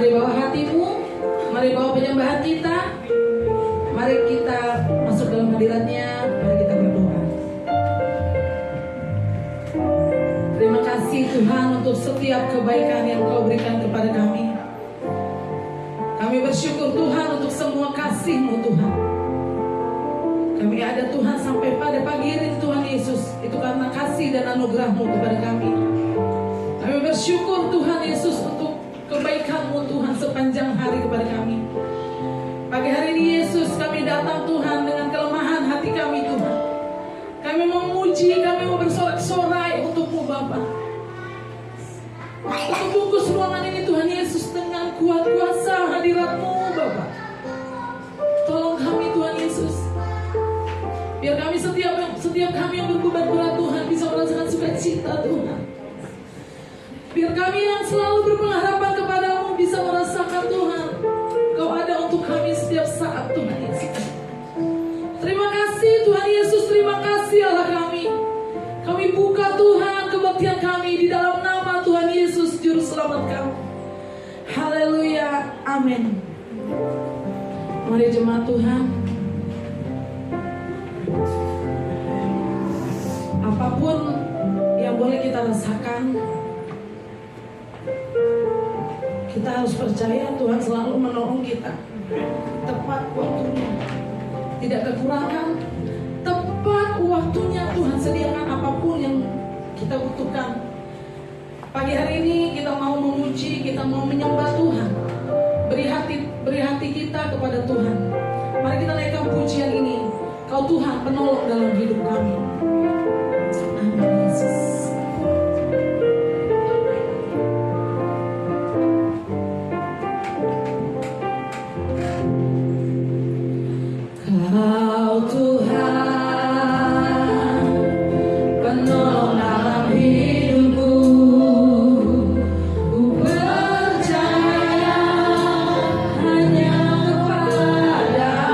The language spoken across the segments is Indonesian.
Mari bawa hatimu, mari bawa penyembahan kita. Mari kita masuk dalam hadiratnya. Mari kita berdoa. Terima kasih Tuhan untuk setiap kebaikan yang Kau berikan kepada kami. Kami bersyukur Tuhan untuk semua kasih-Mu Tuhan. Kami ada Tuhan sampai pada pagi ini Tuhan Yesus. Itu karena kasih dan anugerah-Mu kepada kami. Kami bersyukur Tuhan Yesus untuk kebaikan-Mu Tuhan sepanjang hari kepada kami. Pagi hari ini Yesus kami datang Tuhan dengan kelemahan hati kami Tuhan. Kami memuji, kami mau bersorak-sorai untuk-Mu Bapa. Untuk bungkus ruangan ini Tuhan Yesus dengan kuat kuasa hadirat-Mu Bapa. Tolong kami Tuhan Yesus. Biar kami setiap kami yang berbeban berat Tuhan bisa merasakan sukacita Tuhan. Biar kami yang selalu berpengharapan kepadamu bisa merasakan Tuhan Kau ada untuk kami setiap saat Tuhan Yesus. Terima kasih Tuhan Yesus, terima kasih Allah kami. Kami buka Tuhan kebaktian kami di dalam nama Tuhan Yesus Juru Selamat kami. Haleluya, amin. Mari jemaat Tuhan, apapun yang boleh kita rasakan, kita harus percaya Tuhan selalu menolong kita tepat waktunya. Tidak kekurangan, tepat waktunya Tuhan sediakan apapun yang kita butuhkan. Pagi hari ini kita mau memuji, kita mau menyembah Tuhan. Beri hati kita kepada Tuhan. Mari kita naikkan pujian ini. Kau Tuhan penolong dalam hidup kami. Amin Yesus. Kau Tuhan penolong dalam hidupku. Ku percaya hanya kepadamu.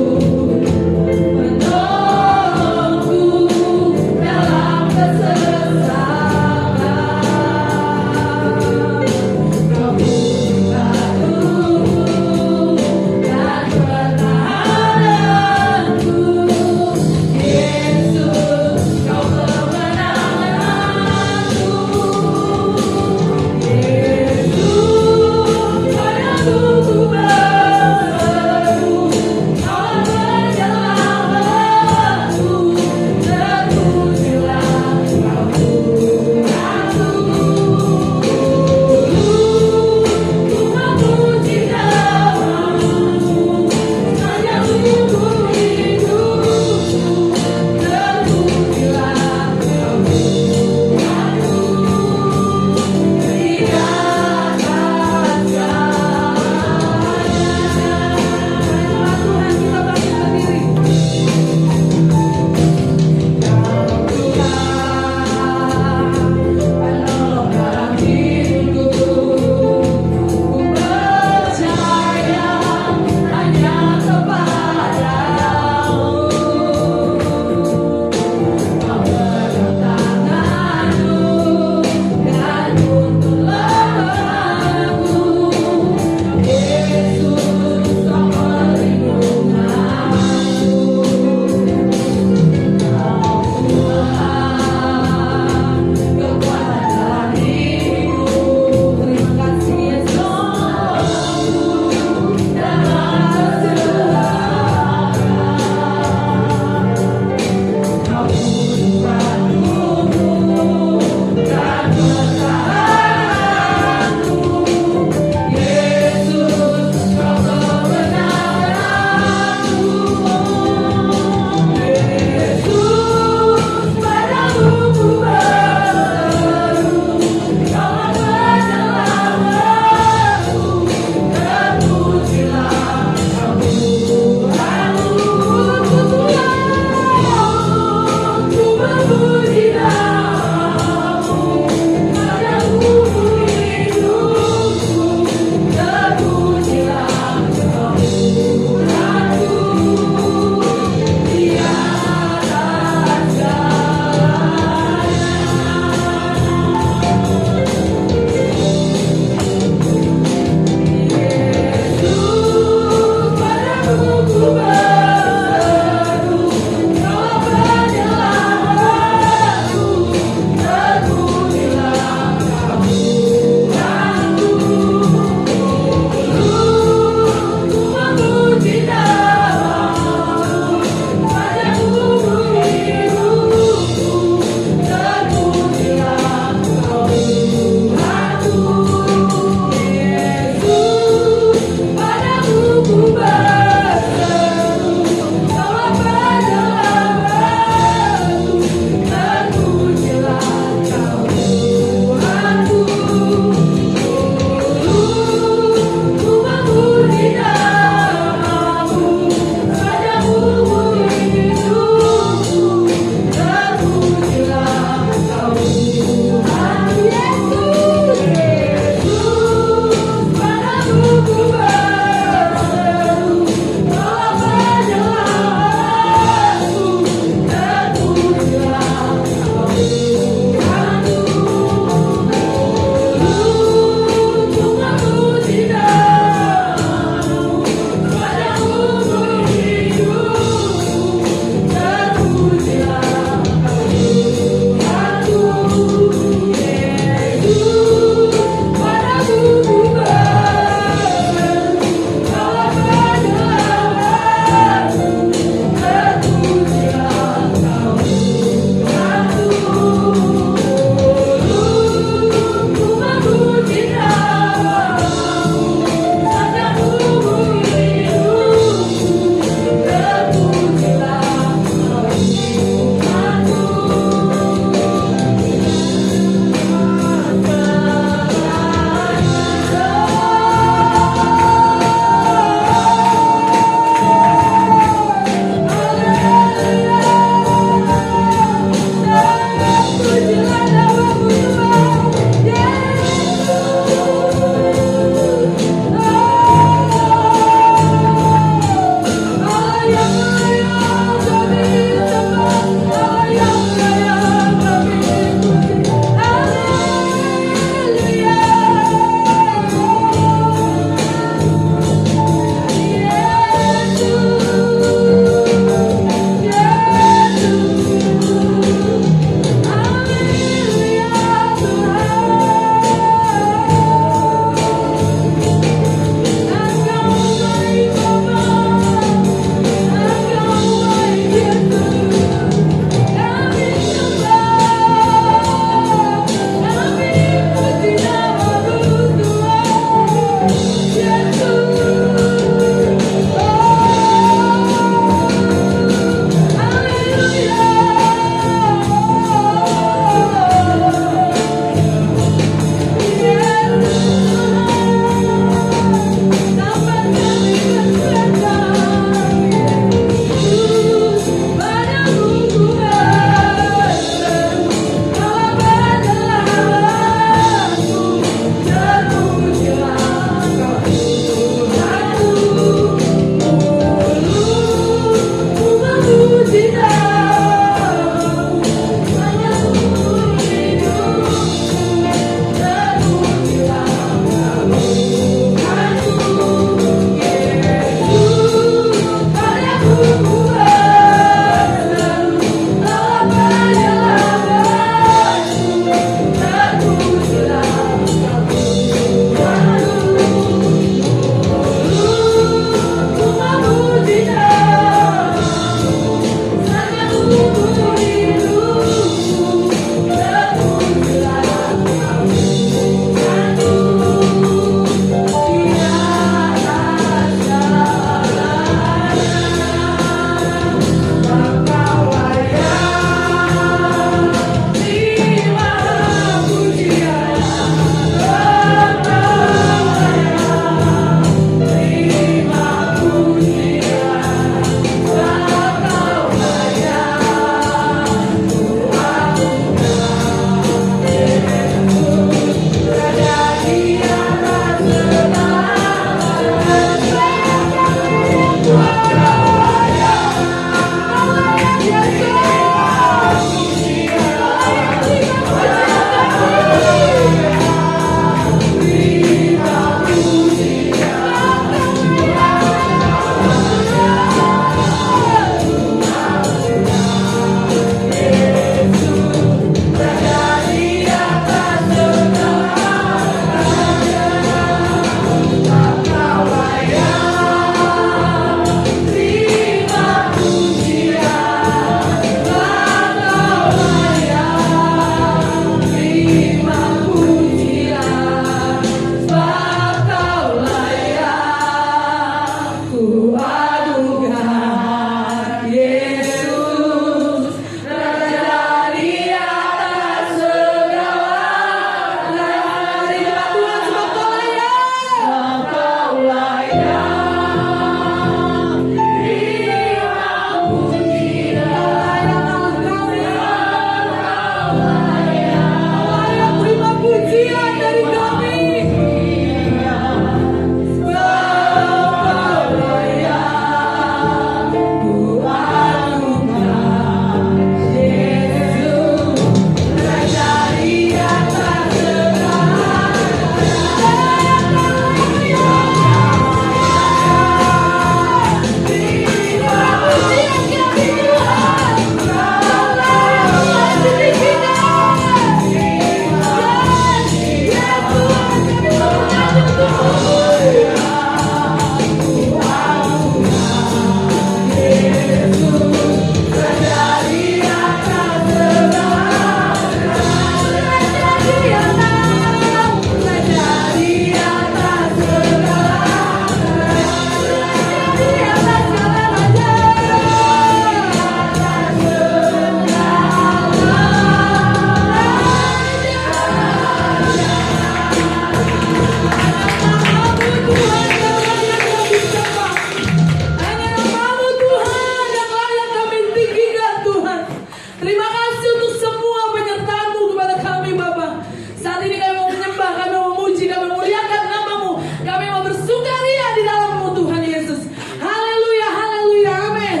untuk semua penyertaan-Mu kepada kami Bapa. Saat ini kami mau menyembah, kami mau memuji, kami memuliakan nama-Mu, kami mau bersukaria di dalam-Mu Tuhan Yesus. Haleluya, haleluya, amin.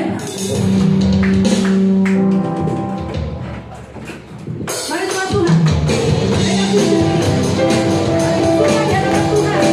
Mari Tuhan Tuhan, saya puji. Hanya untuk Tuhan.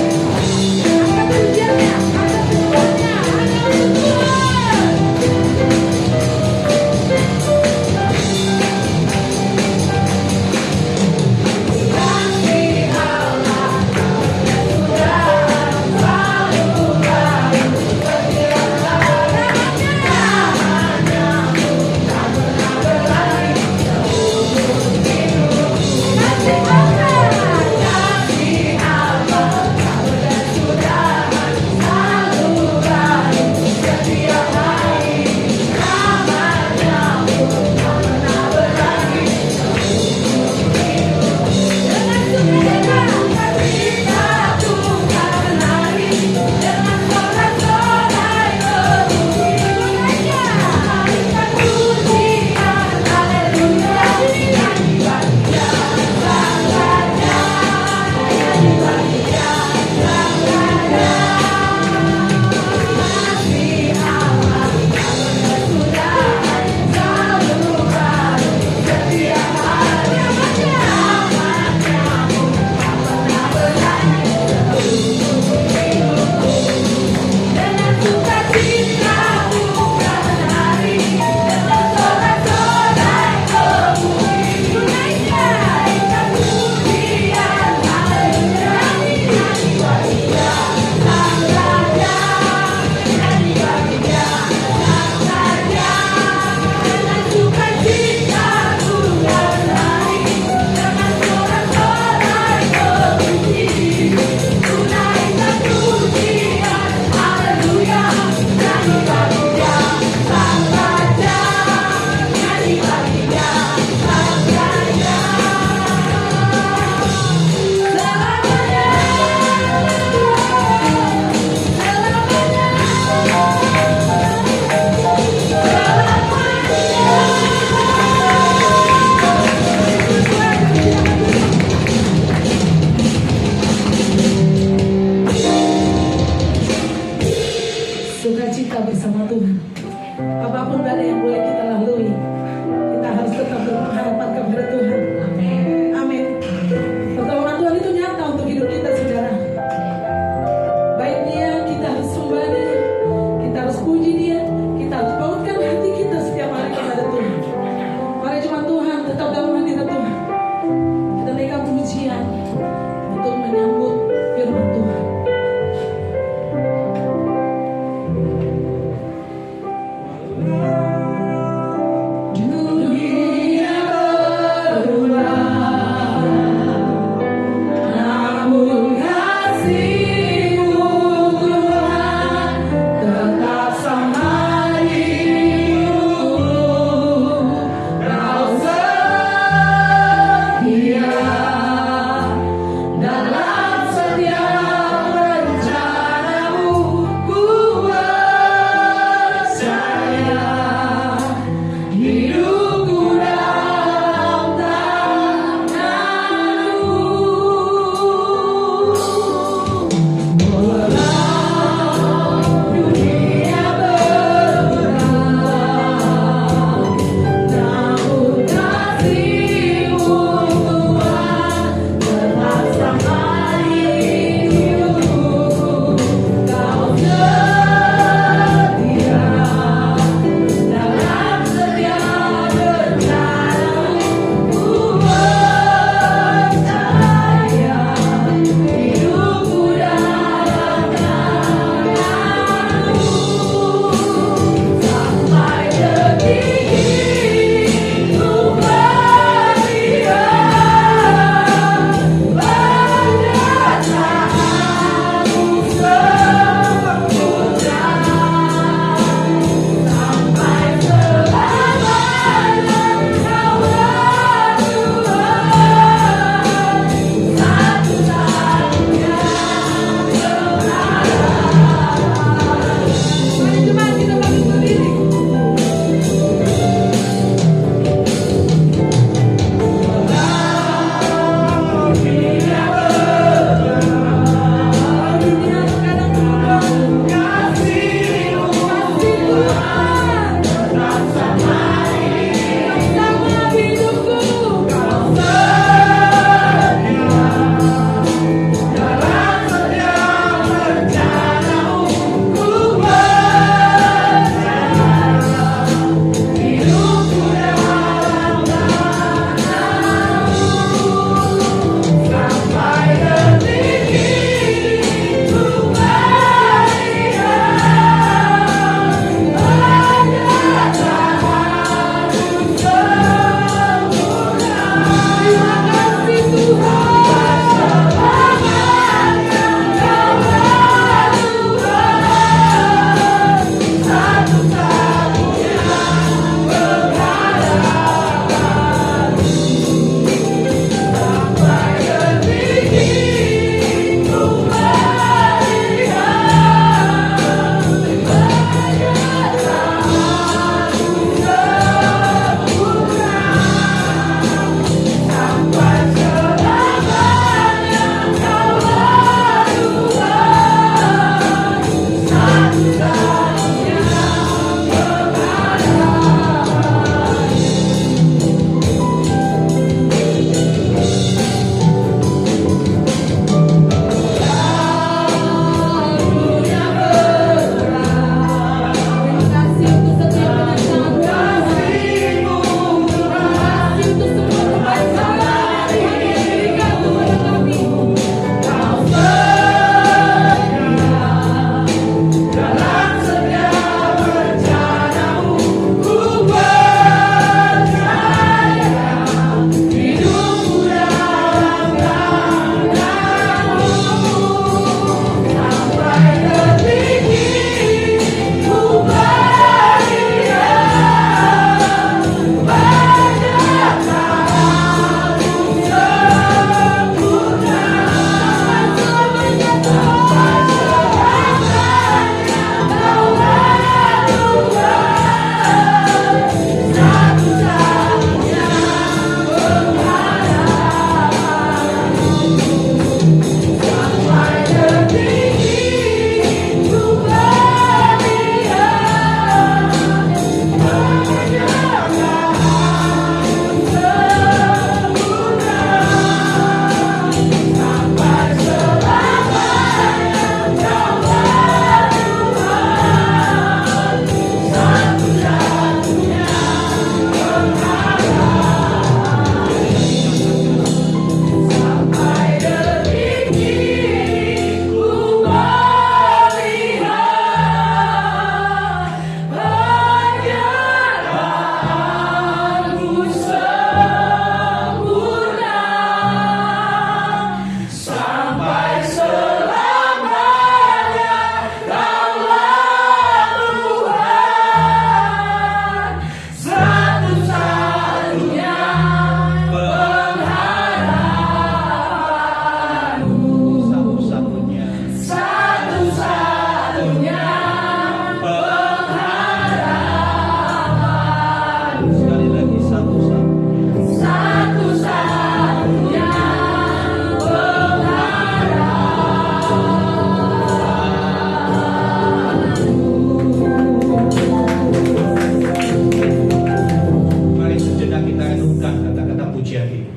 pujian ini.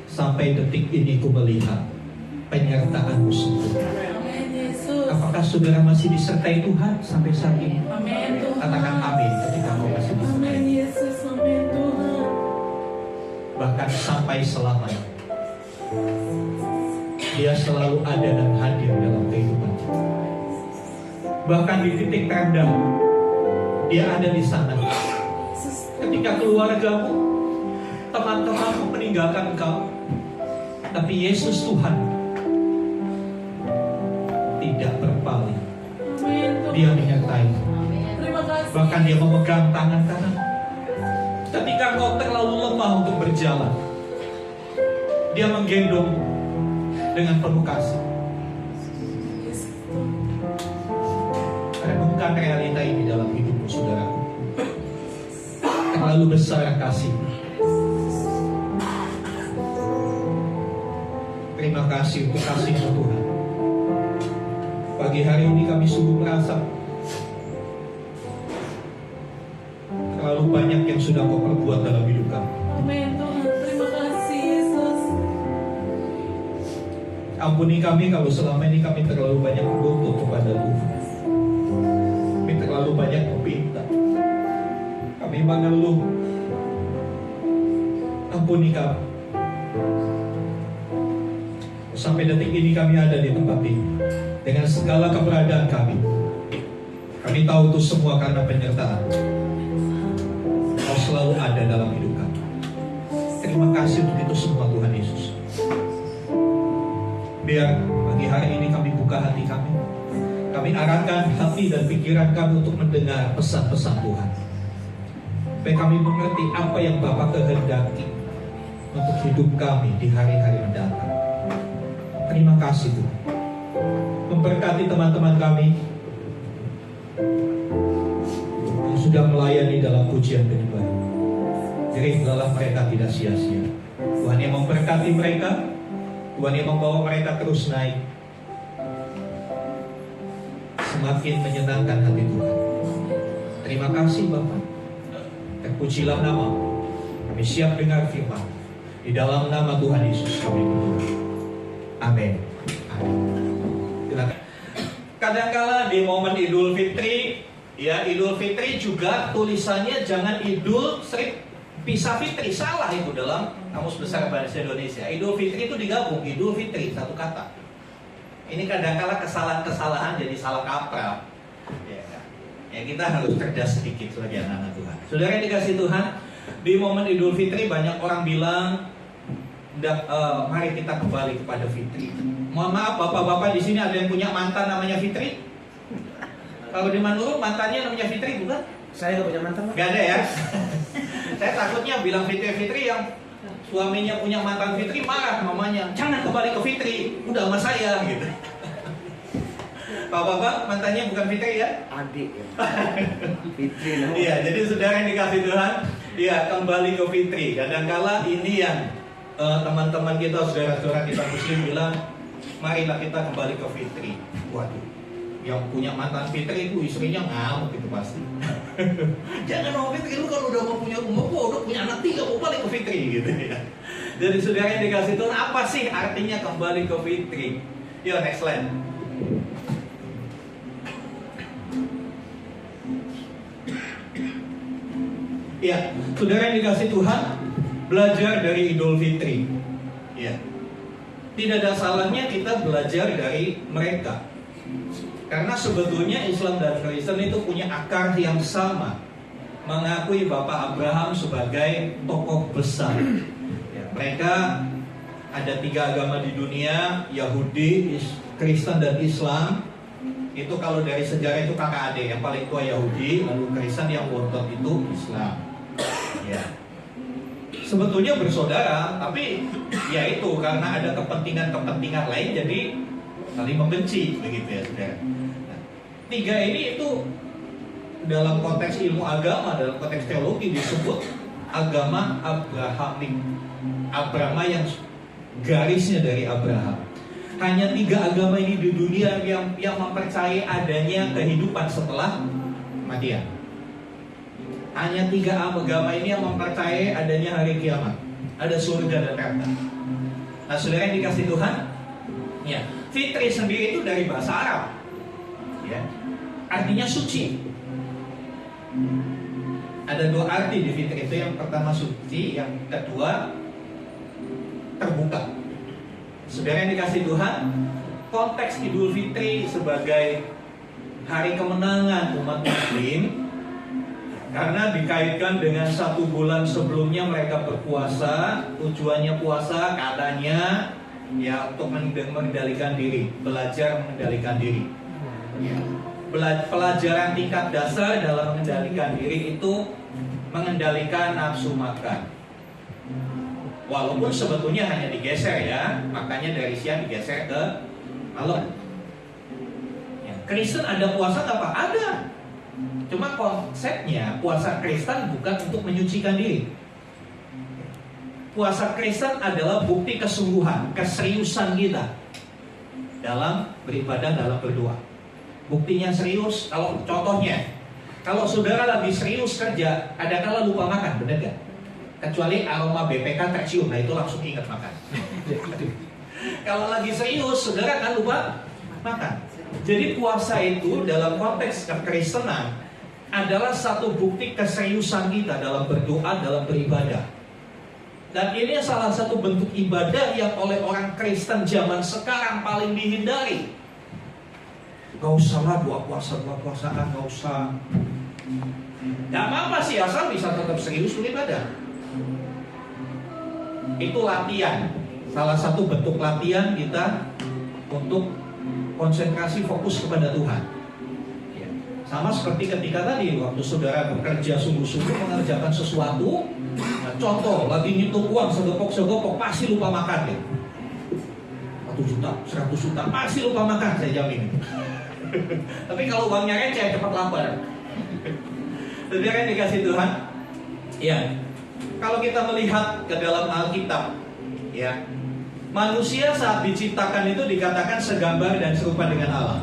Sampai detik ini ku melihat penyertaan-Mu sempurna. Amin Yesus. Apakah saudara masih disertai Tuhan sampai saat ini? Amin Tuhan. Katakan amin ketika kau masih Amin disertai. Yesus. Amin Tuhan. Bahkan sampai selamanya Dia selalu ada dan hadir dalam kehidupan kita. Bahkan di titik terendah Dia ada di sana. Ketika keluargamu, teman-temanmu meninggalkan kau, tapi Yesus Tuhan tidak berpaling. Amin Tuhan. Dia menyertai. Terima kasih. Bahkan Dia memegang tangan kanan. Ketika kau terlalu lemah untuk berjalan, Dia menggendong dengan penuh kasih. Renungkan realita ini dalam hidupmu, saudaraku. Terlalu besar kasih. Terima kasih untuk kasih-Mu Tuhan. Pagi hari ini kami sungguh merasa terlalu banyak yang sudah Kau perbuat dalam hidup kami. Amin Tuhan. Terima kasih Yesus. Ampuni kami kalau selama ini kami terlalu banyak menuntut kepada Tuhan. Kami terlalu banyak meminta. Kami mengeluh. Ampuni kami. Sampai detik ini kami ada di tempat ini. Dengan segala keberadaan kami. Kami tahu itu semua karena penyertaan. Kau selalu ada dalam hidup kami. Terima kasih untuk itu semua Tuhan Yesus. Biar pagi hari ini kami buka hati kami. Kami arahkan hati dan pikiran kami untuk mendengar pesan-pesan Tuhan. Supaya kami mengerti apa yang Bapa kehendaki untuk hidup kami di hari-hari mendatang. Terima kasih Tuhan. Memberkati teman-teman kami yang sudah melayani dalam pujian penyembah. Berikanlah mereka tidak sia-sia. Tuhan yang memberkati mereka, Tuhan yang membawa mereka terus naik, semakin menyenangkan hati Tuhan. Terima kasih Bapa. Terpujilah nama. Kami siap dengar firman. Di dalam nama Tuhan Yesus kami berdoa. Amin. Kadangkala di momen Idul Fitri, ya Idul Fitri juga tulisannya jangan Idul Pisah Fitri, salah itu dalam Kamus Besar Bahasa Indonesia. Idul Fitri itu digabung, Idul Fitri satu kata. Ini kadangkala kesalahan-kesalahan jadi salah kaprah. Ya kita harus cerdas sedikit sebagai anak-anak Tuhan. Saudara yang dikasih Tuhan, di momen Idul Fitri banyak orang bilang, mari kita kembali kepada Fitri. Mohon maaf bapak-bapak di sini ada yang punya mantan namanya Fitri? Kalau di Manurung mantannya namanya Fitri bukan? Saya gak punya mantan. Gak ada ya? Saya takutnya bilang Fitri yang suaminya punya mantan Fitri marah mamanya. Jangan kembali ke Fitri, udah sama saya gitu. Bapak-bapak mantannya bukan Fitri ya? Adik ya. Fitri no. Iya, jadi saudara yang dikasih Tuhan, ya kembali ke Fitri. Kadangkala ini yang teman-teman kita, saudara-saudara kita Muslim bilang, marilah kita kembali ke Fitri. Waduh, yang punya mantan Fitri itu istrinya ngamuk itu pasti. Jangan mau Fitri, lu kalau udah mau punya rumah, udah punya anak 3 mau balik ke Fitri gitu ya. Jadi saudara yang dikasih Tuhan, apa sih artinya kembali ke Fitri? Yuk next slide. Ya, saudara yang dikasih Tuhan, belajar dari Idul Fitri. Ya, tidak ada salahnya kita belajar dari mereka. Karena sebetulnya Islam dan Kristen itu punya akar yang sama, mengakui Bapak Abraham sebagai tokoh besar. Ya, mereka ada 3 agama di dunia, Yahudi, Kristen dan Islam. Itu kalau dari sejarah itu kakak adik, yang paling tua Yahudi, lalu Kristen yang bontot itu Islam. Ya, sebetulnya bersaudara, tapi ya itu karena ada kepentingan lain jadi saling membenci begitu ya saudara. Nah, 3 ini itu dalam konteks ilmu agama, dalam konteks teologi disebut agama Abrahamik. Abraham yang garisnya dari Abraham. Hanya 3 agama ini di dunia yang mempercayai adanya kehidupan setelah kematian. Hanya 3 agama ini yang mempercayai adanya hari kiamat. ada surga dan neraka. Nah, saudara yang dikasih Tuhan, ya, fitri sendiri itu dari bahasa Arab, ya, artinya suci. Ada dua arti di fitri itu, yang pertama suci, yang kedua terbuka. Saudara yang dikasih Tuhan, konteks Idul Fitri sebagai hari kemenangan umat Muslim, karena dikaitkan dengan 1 bulan sebelumnya mereka berpuasa. Tujuannya puasa katanya ya untuk mengendalikan diri, belajar mengendalikan diri. Pelajaran tingkat dasar dalam mengendalikan diri itu mengendalikan nafsu makan. Walaupun sebetulnya hanya digeser ya, makanya dari siang digeser ke malam. Ya, Kristen ada puasa nggak Pak? Ada. Cuma konsepnya puasa Kristen bukan untuk menyucikan diri. Puasa Kristen adalah bukti kesungguhan, keseriusan kita dalam beribadah, dalam berdoa. Buktinya serius. Kalau contohnya, kalau saudara lagi serius kerja, ada kala lupa makan, benar gak? Kecuali aroma BPK tercium, nah itu langsung ingat makan. Kalau lagi serius, saudara kan lupa makan. Jadi puasa itu dalam konteks kekristenan adalah satu bukti keseriusan kita dalam berdoa, dalam beribadah. Dan ini salah satu bentuk ibadah yang oleh orang Kristen zaman sekarang paling dihindari. Gak usah lah buat puasa-puasaan, gak usah. Gak apa-apa sih, asal bisa tetap serius beribadah. Itu latihan. Salah satu bentuk latihan kita untuk konsentrasi fokus kepada Tuhan. Sama seperti ketika tadi waktu saudara bekerja sungguh-sungguh mengerjakan sesuatu. Nah, contoh lagi ngitung uang segepok-segepok, pasti lupa makan ya. 1 juta, 100 juta, pasti lupa makan, saya jamin. Tapi kalau uangnya receh, cepat lapar. Saudara yang dikasih Tuhan, ya, kalau kita melihat ke dalam Alkitab, ya, manusia saat diciptakan itu dikatakan segambar dan serupa dengan Allah.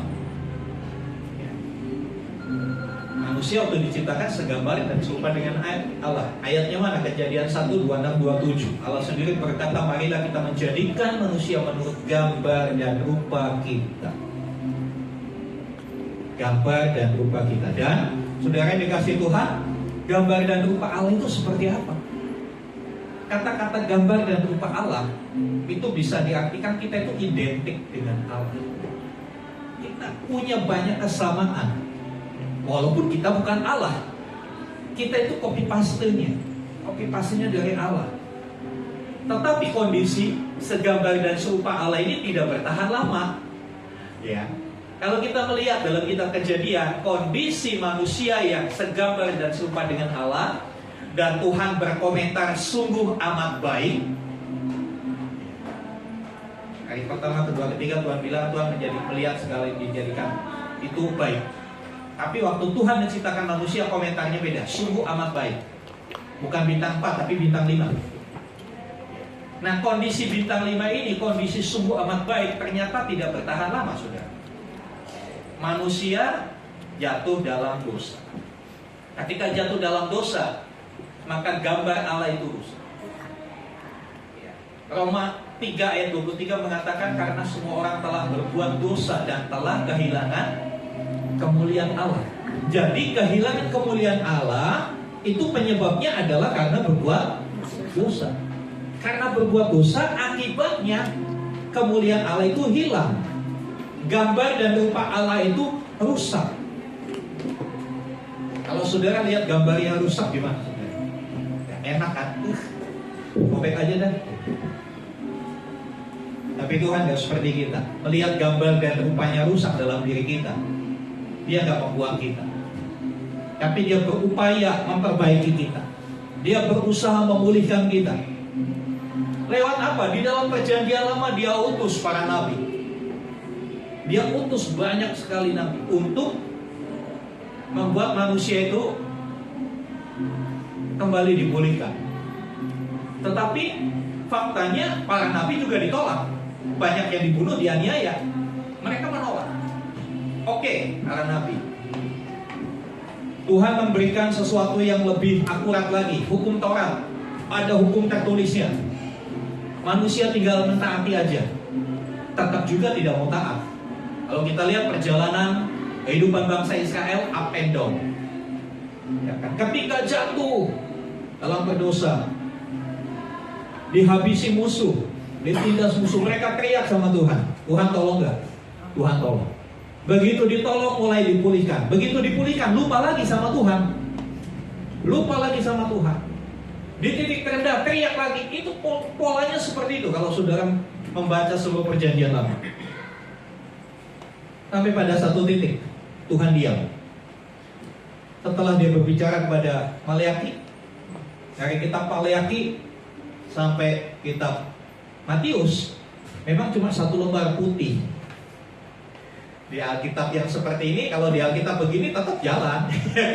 Manusia waktu diciptakan segambar dan serupa dengan Allah. Ayatnya mana? Kejadian 1, 26, 27. Allah sendiri berkata, marilah kita menjadikan manusia menurut gambar dan rupa kita. Gambar dan rupa kita. Dan saudara yang dikasih Tuhan, gambar dan rupa Allah itu seperti apa? Kata-kata gambar dan rupa Allah itu bisa diartikan kita itu identik dengan Allah. Kita punya banyak kesamaan. Walaupun kita bukan Allah, kita itu copy paste-nya dari Allah. Tetapi kondisi segambar dan serupa Allah ini tidak bertahan lama. Ya, kalau kita melihat dalam kitab Kejadian, kondisi manusia yang segambar dan serupa dengan Allah, dan Tuhan berkomentar sungguh amat baik. Hari pertama, kedua, ketiga Tuhan bilang Tuhan melihat segala yang dijadikan itu baik. Tapi waktu Tuhan menciptakan manusia, komentarnya beda. Sungguh amat baik. Bukan bintang 4, tapi bintang 5. Nah, kondisi bintang 5 ini, kondisi sungguh amat baik, ternyata tidak bertahan lama, saudara. Manusia jatuh dalam dosa. Ketika jatuh dalam dosa, maka gambar Allah itu rusak. Roma 3 ayat 23 mengatakan, karena semua orang telah berbuat dosa dan telah kehilangan kemuliaan Allah. Jadi kehilangan kemuliaan Allah itu penyebabnya adalah karena berbuat dosa. Karena berbuat dosa, akibatnya kemuliaan Allah itu hilang. Gambar dan rupa Allah itu rusak. Kalau saudara lihat gambar yang rusak gimana? Enak kan? Robek aja dah. Tapi Tuhan gak seperti kita. Melihat gambar dan rupanya rusak dalam diri kita, Dia gak membuang kita, tapi Dia berupaya memperbaiki kita. Dia berusaha memulihkan kita. Lewat apa? Di dalam perjanjian lama Dia utus para nabi. Dia utus banyak sekali nabi untuk membuat manusia itu kembali dipulihkan. Tetapi faktanya para nabi juga ditolak. Banyak yang dibunuh, dianiaya. Mereka menolak. Oke, para nabi. Tuhan memberikan sesuatu yang lebih akurat lagi, hukum Taurat. ada hukum tertulisnya. Manusia tinggal mentaati aja. Tetap juga tidak mau taat. Kalau kita lihat perjalanan kehidupan bangsa Israel up and down. Ya kan? Ketika jatuh dalam berdosa, dihabisi musuh, ditindas musuh, mereka teriak sama Tuhan. Tuhan tolong gak? Tuhan tolong. Begitu ditolong mulai dipulihkan. Begitu dipulihkan lupa lagi sama Tuhan. Lupa lagi sama Tuhan. Di titik terendah teriak lagi. Itu polanya seperti itu kalau saudara membaca seluruh perjanjian lama. Sampai pada satu titik Tuhan diam. Setelah dia berbicara kepada Maleaki, dari kitab Maleaki sampai kitab Matius, memang cuma satu lembar putih. Di Alkitab yang seperti ini, kalau di Alkitab begini tetap jalan.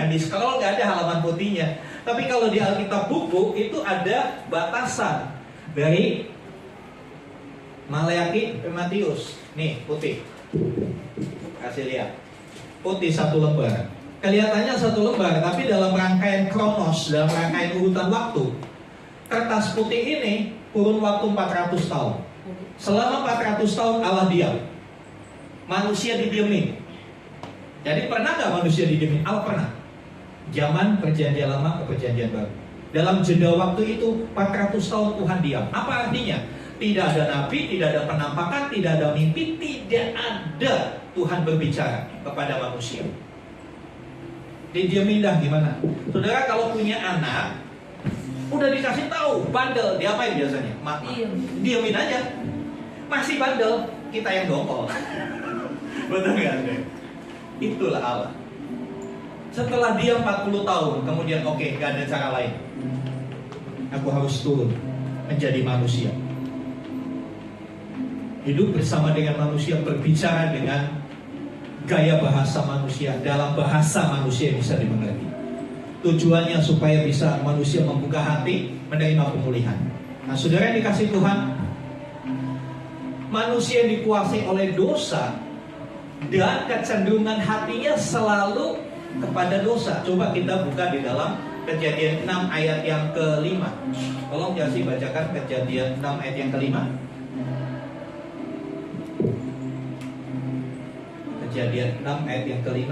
Di scroll nggak ada halaman putihnya. Tapi kalau di Alkitab buku itu ada batasan dari Maleaki ke Matius. Nih putih. Kasih lihat. Putih satu lembar. Kelihatannya satu lembar, tapi dalam rangkaian kronos, dalam rangkaian urutan waktu, kertas putih ini kurun waktu 400 tahun. Selama 400 tahun Allah diam. Manusia didiemin. Jadi pernah gak manusia didiemin? Allah pernah. Zaman perjanjian lama ke perjanjian baru. Dalam jeda waktu itu 400 tahun Tuhan diam. Apa artinya? Tidak ada nabi, tidak ada penampakan, tidak ada mimpi, tidak ada Tuhan berbicara kepada manusia. Didiemin dah gimana? Saudara kalau punya anak, udah dikasih tahu, bandel, diapain biasanya? Diemin aja. Masih bandel, kita yang dongkol. Betul gak? Itulah Allah. Setelah dia 40 tahun, kemudian oke, gak ada cara lain. Aku harus turun menjadi manusia. Hidup bersama dengan manusia, berbicara dengan gaya bahasa manusia, dalam bahasa manusia yang bisa dimengerti. Tujuannya supaya bisa manusia membuka hati, menerima pemulihan. Nah, saudara yang dikasih Tuhan, manusia yang dikuasai oleh dosa dan kecenderungan hatinya selalu kepada dosa. Coba kita buka di dalam Kejadian 6 ayat yang ke-5. Tolong Jasi bacakan Kejadian 6 ayat yang ke-5. Kejadian 6 ayat yang ke-5.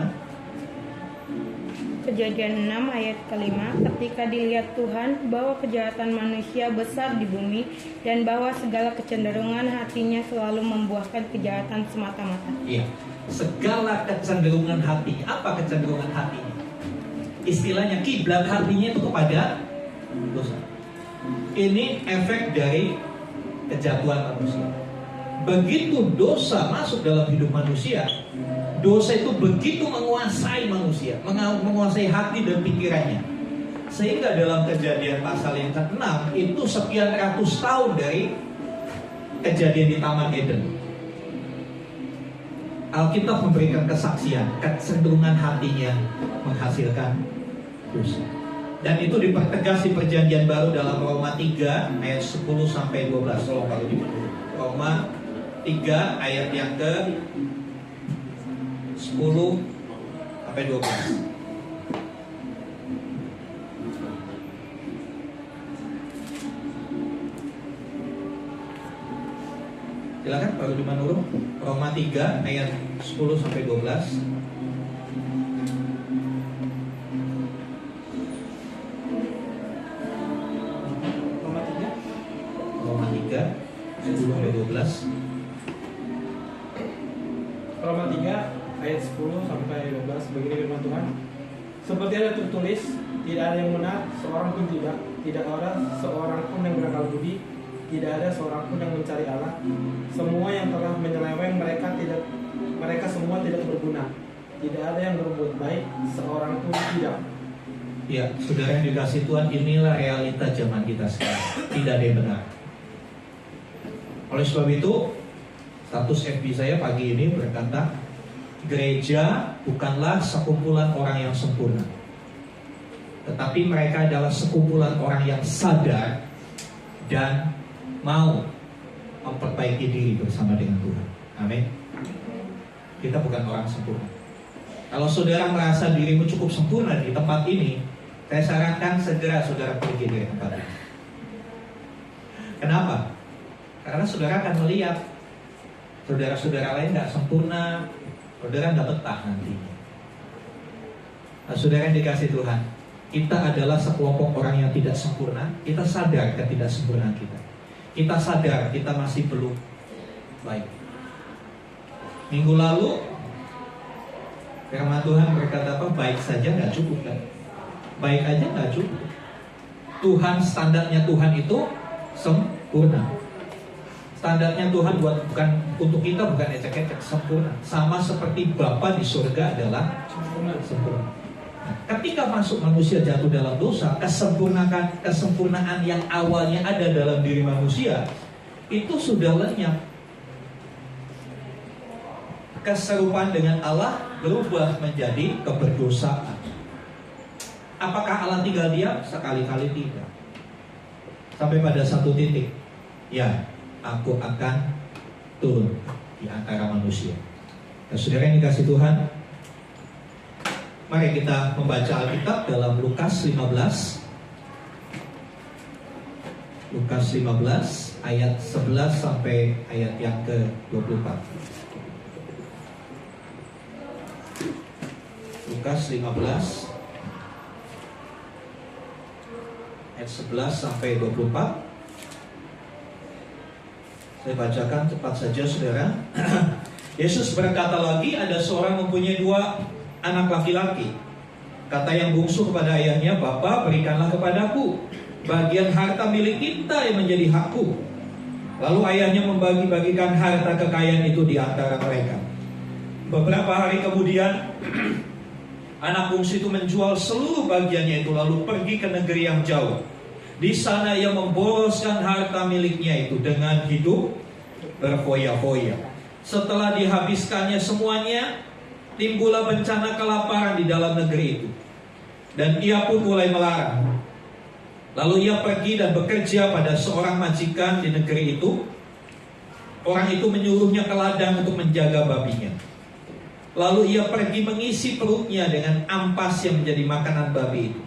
Kejadian 6 ayat ke-5. Ketika dilihat Tuhan bahwa kejahatan manusia besar di bumi dan bahwa segala kecenderungan hatinya selalu membuahkan kejahatan semata-mata. Iya, segala kecenderungan hatinya. Apa kecenderungan hatinya? Istilahnya kiblat hatinya itu kepada dosa. Ini efek dari kejatuhan manusia. Begitu dosa masuk dalam hidup manusia, dosa itu begitu menguasai manusia, menguasai hati dan pikirannya. Sehingga dalam Kejadian pasal yang ke-6 itu sekian ratus tahun dari kejadian di Taman Eden, Alkitab memberikan kesaksian kecenderungan hatinya menghasilkan dosa. Dan itu dipertegas di perjanjian baru dalam Roma 3 ayat 10 sampai 12. Tolong kalau di Roma 3 ayat yang ke 10 sampai 12. Silakan Pak Rudy Manurung. Roma 3 ayat 10 sampai 12. Roma 3 ayat 10 sampai 12. Roma 3 ayat 10 sampai 12. Begini firman Tuhan. Seperti ada tertulis, tidak ada yang benar, seorang pun tidak ada seorang pun yang berakal budi, tidak ada seorang pun yang mencari Allah. Semua yang telah menyeleweng, mereka semua tidak berguna. Tidak ada yang berbuat baik, seorang pun tidak. Ya, saudara yang dikasih Tuhan, inilah realita zaman kita sekarang. Tidak ada yang benar. Oleh sebab itu, status FB saya pagi ini berkata, gereja bukanlah sekumpulan orang yang sempurna, tetapi mereka adalah sekumpulan orang yang sadar dan mau memperbaiki diri bersama dengan Tuhan. Amin. Kita bukan orang sempurna. Kalau saudara merasa dirimu cukup sempurna di tempat ini, saya sarankan segera saudara pergi dari tempat ini. Kenapa? Karena saudara akan melihat saudara-saudara lain nggak sempurna, saudara nggak betah nantinya. Nah, saudara yang dikasih Tuhan, kita adalah sekelompok orang yang tidak sempurna. Kita sadar ketidaksempurnaan kita. Kita sadar kita masih belum baik. Minggu lalu firman Tuhan berkata apa? Baik saja nggak cukup kan? Baik aja nggak cukup. Tuhan, standarnya Tuhan itu sempurna. Standarnya Tuhan bukan untuk kita, bukan ecek-ecek, sempurna. Sama seperti Bapa di surga adalah sempurna. Nah, ketika masuk manusia jatuh dalam dosa, kesempurnaan yang awalnya ada dalam diri manusia itu sudah lenyap. Keserupaan dengan Allah berubah menjadi keberdosaan. Apakah Allah tinggal diam? Sekali-kali tidak. Sampai pada satu titik, ya, aku akan turun di antara manusia. Nah, saudara yang dikasih Tuhan, mari kita membaca Alkitab dalam Lukas 15. Lukas 15 ayat 11 sampai ayat yang ke-24. Lukas 15 ayat 11 sampai 24. Saya bacakan cepat saja saudara. Yesus berkata lagi, ada seorang mempunyai 2 anak laki-laki. Kata yang bungsu kepada ayahnya, Bapa, berikanlah kepadaku bagian harta milik kita yang menjadi hakku. Lalu ayahnya membagi-bagikan harta kekayaan itu di antara mereka. Beberapa hari kemudian anak bungsu itu menjual seluruh bagiannya itu, lalu pergi ke negeri yang jauh. Di sana ia memboroskan harta miliknya itu dengan hidup berfoya-foya. Setelah dihabiskannya semuanya, timbullah bencana kelaparan di dalam negeri itu, dan ia pun mulai melarang. Lalu ia pergi dan bekerja pada seorang majikan di negeri itu. Orang itu menyuruhnya ke ladang untuk menjaga babinya. Lalu ia pergi mengisi perutnya dengan ampas yang menjadi makanan babi itu.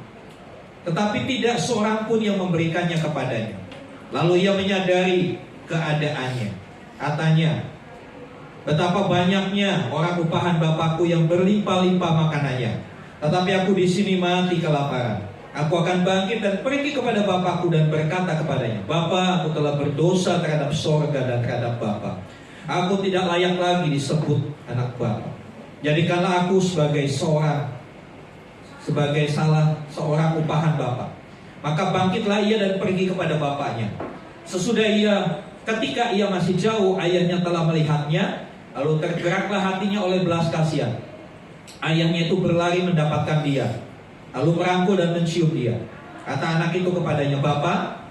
Tetapi tidak seorang pun yang memberikannya kepadanya. Lalu ia menyadari keadaannya. Katanya, betapa banyaknya orang upahan Bapakku yang berlimpah-limpah makanannya, tetapi aku di sini mati kelaparan. Aku akan bangkit dan pergi kepada Bapakku dan berkata kepadanya, Bapa, aku telah berdosa terhadap sorga dan terhadap Bapa. Aku tidak layak lagi disebut anak Bapa. Jadikanlah aku sebagai seorang upahan Bapa. Maka bangkitlah ia dan pergi kepada bapaknya. Ketika ia masih jauh, ayahnya telah melihatnya. Lalu tergeraklah hatinya oleh belas kasihan. Ayahnya itu berlari mendapatkan dia, lalu merangkul dan mencium dia. Kata anak itu kepadanya, Bapa,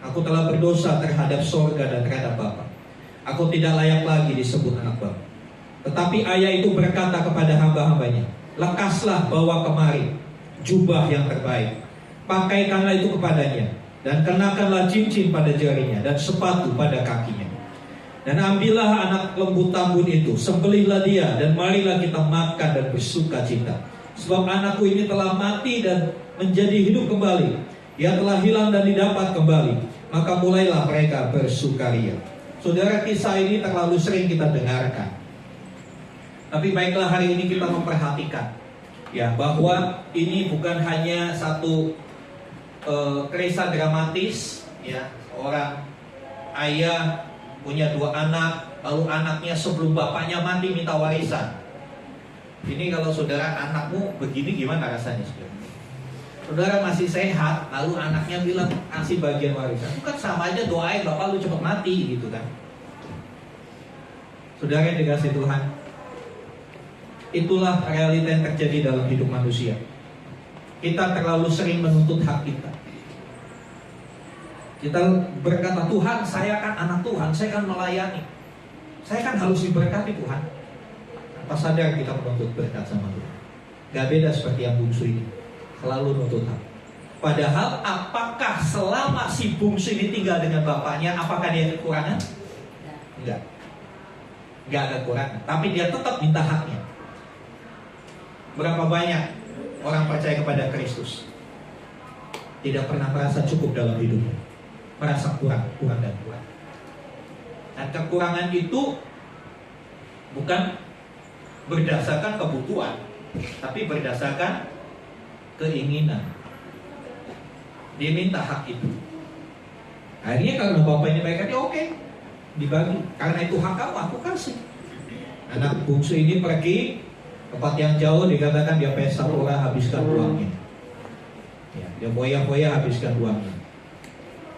aku telah berdosa terhadap sorga dan terhadap Bapa. Aku tidak layak lagi disebut anak Bapa. Tetapi ayah itu berkata kepada hamba-hambanya, lekaslah, bawa kemari jubah yang terbaik, pakaikanlah itu kepadanya, dan kenakanlah cincin pada jarinya dan sepatu pada kakinya. Dan ambillah anak lembu tambun itu, sembelihlah dia, dan marilah kita makan dan bersuka cita. Sebab anakku ini telah mati dan menjadi hidup kembali. Ia telah hilang dan didapat kembali. Maka mulailah mereka bersukaria. Saudara, kisah ini terlalu sering kita dengarkan. Tapi baiklah hari ini kita memperhatikan, ya, bahwa ini bukan hanya satu kisah dramatis, ya, orang ayah punya 2 anak, lalu anaknya sebelum bapaknya mati minta warisan. Ini kalau saudara anakmu begini gimana rasanya saudara? Saudara masih sehat, lalu anaknya bilang kasih bagian warisan. Bukan sama aja doain bapak lu cepat mati gitu kan? Saudara yang dikasih Tuhan, itulah realita yang terjadi dalam hidup manusia. Kita terlalu sering menuntut hak kita. Kita berkata, Tuhan, saya kan anak Tuhan, saya kan melayani, saya kan harus diberkati Tuhan. Apa sadar kita menuntut berkat sama Tuhan? Gak beda seperti yang bungsu ini, selalu menuntut hak. Padahal apakah selama si bungsu ini tinggal dengan bapaknya, apakah dia kekurangan? Enggak. Enggak ada kekurangan, tapi dia tetap minta haknya. Berapa banyak orang percaya kepada Kristus tidak pernah merasa cukup dalam hidupnya? merasa kurang dan kurang. Dan kekurangan itu bukan berdasarkan kebutuhan, tapi berdasarkan keinginan. Dia minta hak itu. Akhirnya karena bapak ini baik hati, oke, dibagi. Karena itu hak kamu, aku kasih. Anak bungsu ini pergi tempat yang jauh, dikatakan dia pesta pora, habiskan uangnya. Ya, dia foya-foya, habiskan uangnya.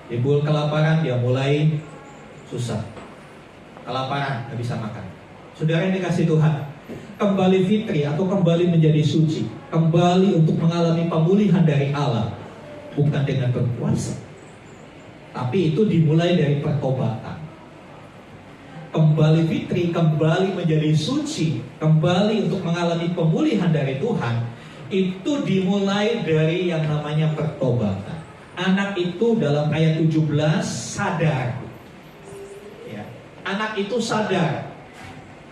Timbul kelaparan, dia mulai susah. Kelaparan, gak bisa makan. Saudara yang dikasih Tuhan, kembali fitri atau kembali menjadi suci, kembali untuk mengalami pemulihan dari Allah, bukan dengan berpuasa, tapi itu dimulai dari pertobatan. Kembali fitri, kembali menjadi suci, kembali untuk mengalami pemulihan dari Tuhan, itu dimulai dari yang namanya pertobatan. Anak itu dalam ayat 17 sadar, ya. Anak itu sadar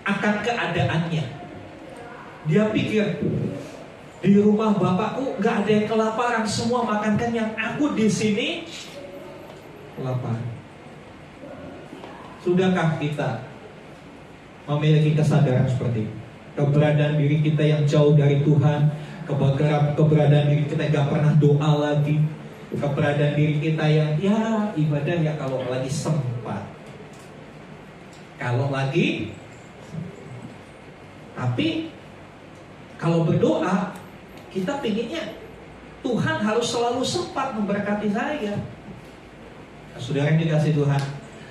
akan keadaannya. Dia pikir, di rumah bapakku gak ada yang kelaparan, semua makan kenyang. Aku di sini kelaparan. Sudahkah kita memiliki kesadaran seperti itu? Keberadaan diri kita yang jauh dari Tuhan, keberadaan diri kita yang gak pernah doa lagi, keberadaan diri kita yang ya ibadah ya kalau lagi sempat, kalau lagi. Tapi kalau berdoa, kita pinginnya Tuhan harus selalu sempat memberkati saya. Nah, saudara yang dikasih Tuhan,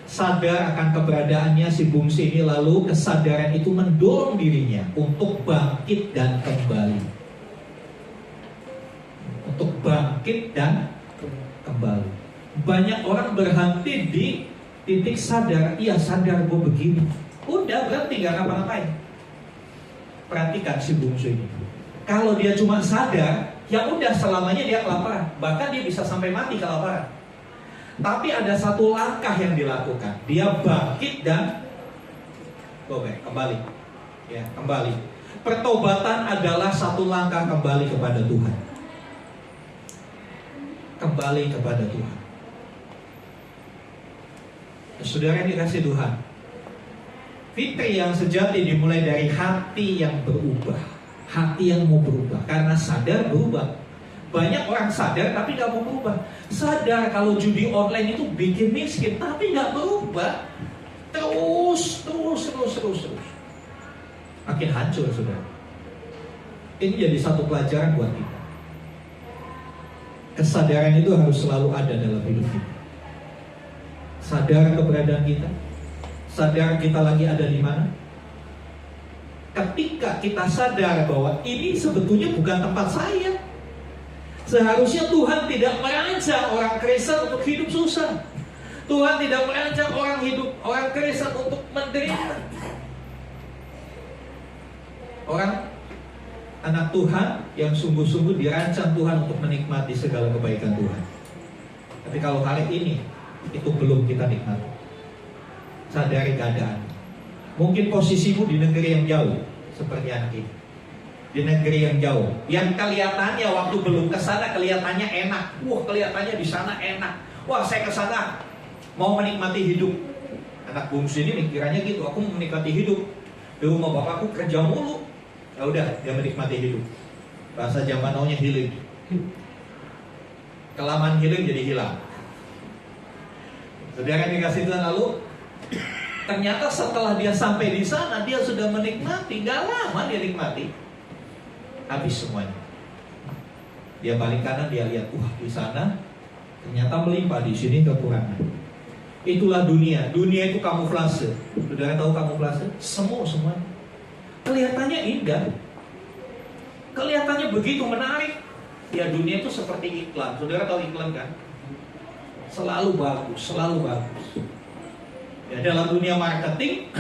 sadar akan keberadaannya si bungsi ini, lalu kesadaran itu mendorong dirinya untuk bangkit dan kembali. Untuk bangkit dan kembali. Banyak orang berhenti di titik sadar, iya sadar gue begini. Udah berhenti, gak ngapa-ngapain. Perhatikan si bungsu ini. Kalau dia cuma sadar, ya udah selamanya dia kelaparan. Bahkan dia bisa sampai mati kelaparan. Tapi ada satu langkah yang dilakukan. Dia bangkit dan kembali. Ya, kembali. Pertobatan adalah satu langkah kembali kepada Tuhan. Kembali kepada Tuhan. Saudara yang dikasih Tuhan, fitri yang sejati dimulai dari hati yang berubah. Hati yang mau berubah. Karena sadar berubah. Banyak orang sadar tapi gak mau berubah. Sadar kalau judi online itu bikin miskin, tapi gak berubah. Terus. Makin hancur, saudara. Ini jadi satu pelajaran buat kita. Kesadaran itu harus selalu ada dalam hidup kita. Sadar keberadaan kita. Sadar kita lagi ada di mana. Ketika kita sadar bahwa ini sebetulnya bukan tempat saya. Seharusnya Tuhan tidak merancang orang Kristen untuk hidup susah. Tuhan tidak merancang orang Kristen untuk menderita. Orang anak Tuhan yang sungguh-sungguh dirancang Tuhan untuk menikmati segala kebaikan Tuhan. Tapi kalau hari ini itu belum kita nikmati. Sadari keadaan. Mungkin posisimu di negeri yang jauh, seperti anak ini. Di negeri yang jauh, yang kelihatannya waktu belum ke sana kelihatannya enak. Wah, kelihatannya di sana enak. Wah, saya ke sana mau menikmati hidup. Anak bungsu ini mikirannya gitu, aku mau menikmati hidup. Di rumah bapakku kerja mulu. Ya udah, dia menikmati hidup. Bahasa zaman now-nya healing. Kelamaan healing jadi hilang. Saudara yang dikasih Tuhan, lalu ternyata setelah dia sampai di sana, dia sudah menikmati. Gak lama dia nikmati, habis semuanya. Dia balik kanan, dia lihat, wah di sana ternyata melimpah, di sini kekurangan. Itulah dunia. Dunia itu kamuflase. Saudara tahu kamuflase? Semu semuanya. Kelihatannya indah, kelihatannya begitu menarik. Ya, dunia itu seperti iklan. Saudara tahu iklan kan? Selalu bagus, selalu bagus. Ya, dalam dunia marketing,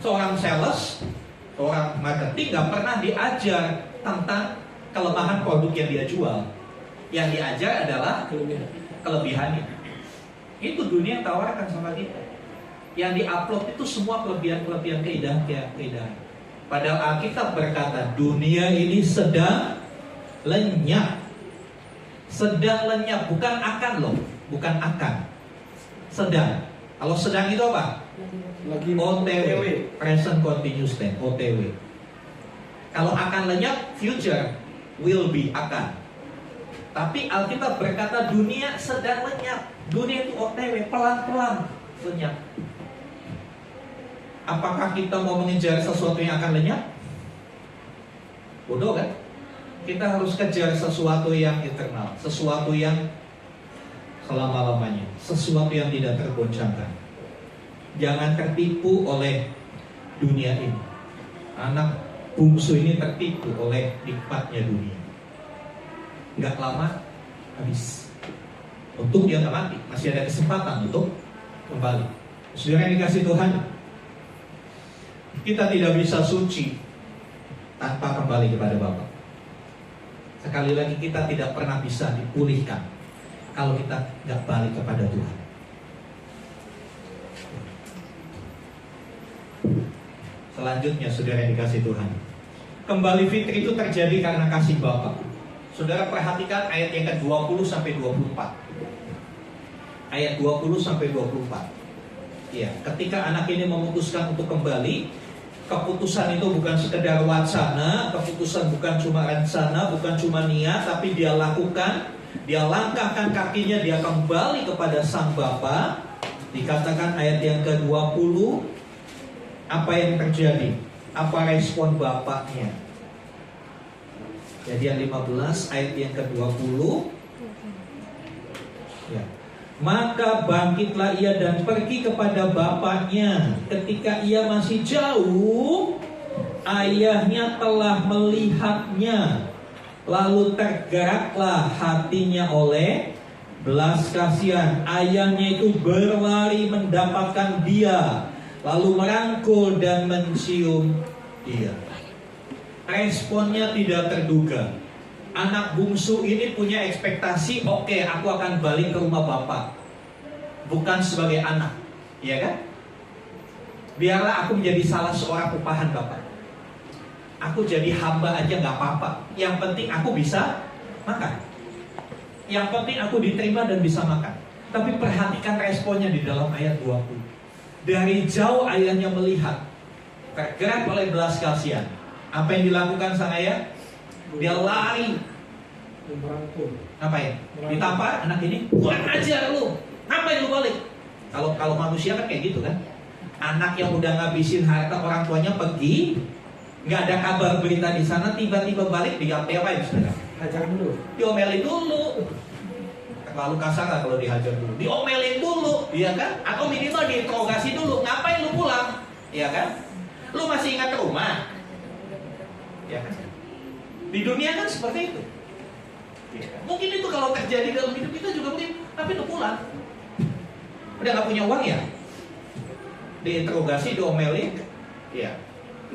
seorang sales, seorang marketing gak pernah diajar tentang kelemahan produk yang dia jual. Yang diajar adalah kelebihannya. Itu dunia yang tawarkan sama kita. Yang di-upload itu semua kelebihan-kelebihan, keindahan. Padahal Alkitab berkata, dunia ini sedang lenyap. Sedang lenyap, bukan akan loh. bukan akan. Sedang. Kalau sedang itu apa? Lagi OTW, present continuous tense, OTW. Kalau akan lenyap, future, will be, akan. Tapi Alkitab berkata dunia sedang lenyap. Dunia itu OTW, pelan-pelan lenyap. Apakah kita mau mengejar sesuatu yang akan lenyap? Bodoh kan? Kita harus kejar sesuatu yang eternal, sesuatu yang selama-lamanya, sesuatu yang tidak tergoncangkan. Jangan tertipu oleh dunia ini. Anak bungsu ini tertipu oleh nikmatnya dunia. Nggak lama habis. Untung dia nggak mati, masih ada kesempatan untuk kembali. Saudara yang dikasih Tuhan, kita tidak bisa suci tanpa kembali kepada Bapa. Sekali lagi, kita tidak pernah bisa dipulihkan kalau kita nggak balik kepada Tuhan. Selanjutnya, saudara yang dikasih Tuhan, kembali fitri itu terjadi karena kasih Bapa. Saudara perhatikan ayat yang ke-20 sampai 24. Ayat 20 sampai 24. Ya, ketika anak ini memutuskan untuk kembali, keputusan itu bukan sekedar wacana, keputusan bukan cuma rencana, bukan cuma niat, tapi dia lakukan, dia langkahkan kakinya, dia kembali kepada Sang Bapa. Dikatakan ayat yang ke-20, apa yang terjadi? Apa respon bapaknya? Kejadian 15 ayat yang ke-20. Ya. Maka bangkitlah ia dan pergi kepada bapaknya. Ketika ia masih jauh, ayahnya telah melihatnya. Lalu tergeraklah hatinya oleh belas kasihan. Ayahnya itu berlari mendapatkan dia, lalu merangkul dan mencium dia. Responnya tidak terduga. Anak bungsu ini punya ekspektasi, oke, aku akan balik ke rumah bapak, bukan sebagai anak, ya kan? Biarlah aku menjadi salah seorang upahan bapak. Aku jadi hamba aja nggak apa-apa. Yang penting aku bisa makan. Yang penting aku diterima dan bisa makan. Tapi perhatikan responnya di dalam ayat 20. Dari jauh ayahnya melihat, tergerak oleh belas kasihan. Apa yang dilakukan sang ayah? Dia lari. Ngapain? Ditampar anak ini, kurang ajar lu. Ngapain lu balik? Kalau manusia kan kayak gitu kan. Anak yang udah ngabisin harta orang tuanya pergi, nggak ada kabar berita di sana, tiba-tiba balik, diapain saudara? Hajar dulu. Diomelin dulu. Terlalu kasar lah kalau dihajar dulu. Diomelin dulu, iya kan? Atau minimal diinterogasi dulu. Ngapain lu pulang? Iya kan? Lu masih ingat rumah? Ya kan? Di dunia kan seperti itu. Ya kan? Mungkin itu kalau terjadi dalam hidup kita juga mungkin. Tapi lu pulang, udah gak punya uang ya? Diinterogasi, diomelin, ya.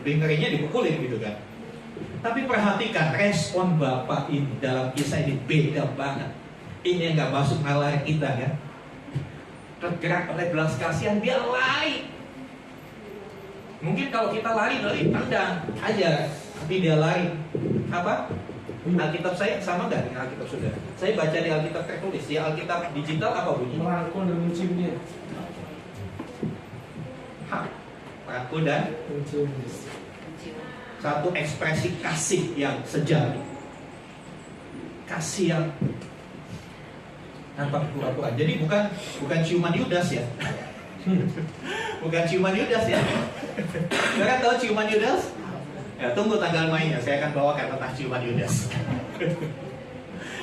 Lebih ngerinya dipukulin gitu kan. Tapi perhatikan respon bapak ini dalam kisah ini beda banget. Ini yang gak masuk nalar kita kan. Tergerak oleh belas kasihan, dia lari. Mungkin kalau kita lari, tendang aja. Tapi dia lari. Apa? Alkitab saya sama nggak dengan Alkitab saudara? Saya baca di Alkitab tertulis. Di Alkitab digital apa bunyinya? Merangkul dan mencium dia. Merangkul dan Mencium. satu ekspresi kasih yang sejati. Kasih yang tanpa pura-pura. Jadi bukan ciuman Yudas ya. Bukan ciuman Yudas ya. Saudara tahu ciuman Yudas? Ya, tunggu tanggal mainnya, saya akan bawakan tentang ciuman Yudas.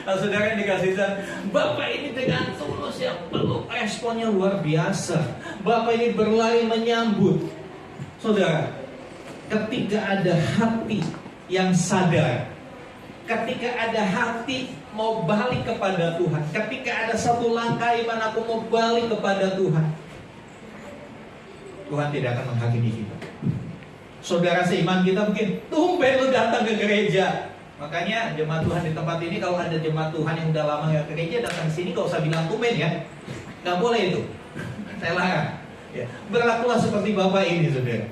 Nah, saudara yang dikasih Tuhan, Bapak ini dengan tulus ya, peluk, responnya luar biasa. Bapak ini berlari menyambut. Saudara, ketika ada hati yang sadar, ketika ada hati mau balik kepada Tuhan, ketika ada satu langkah iman aku mau balik kepada Tuhan, Tuhan tidak akan menghakimi kita. Saudara seiman kita mungkin tumben lu datang ke gereja. Makanya jemaat Tuhan di tempat ini, kalau ada jemaat Tuhan yang udah lama gak ke gereja, datang sini gak usah bilang tumben ya. Gak boleh itu. Saya larang ya. Berlakulah seperti Bapak ini saudara.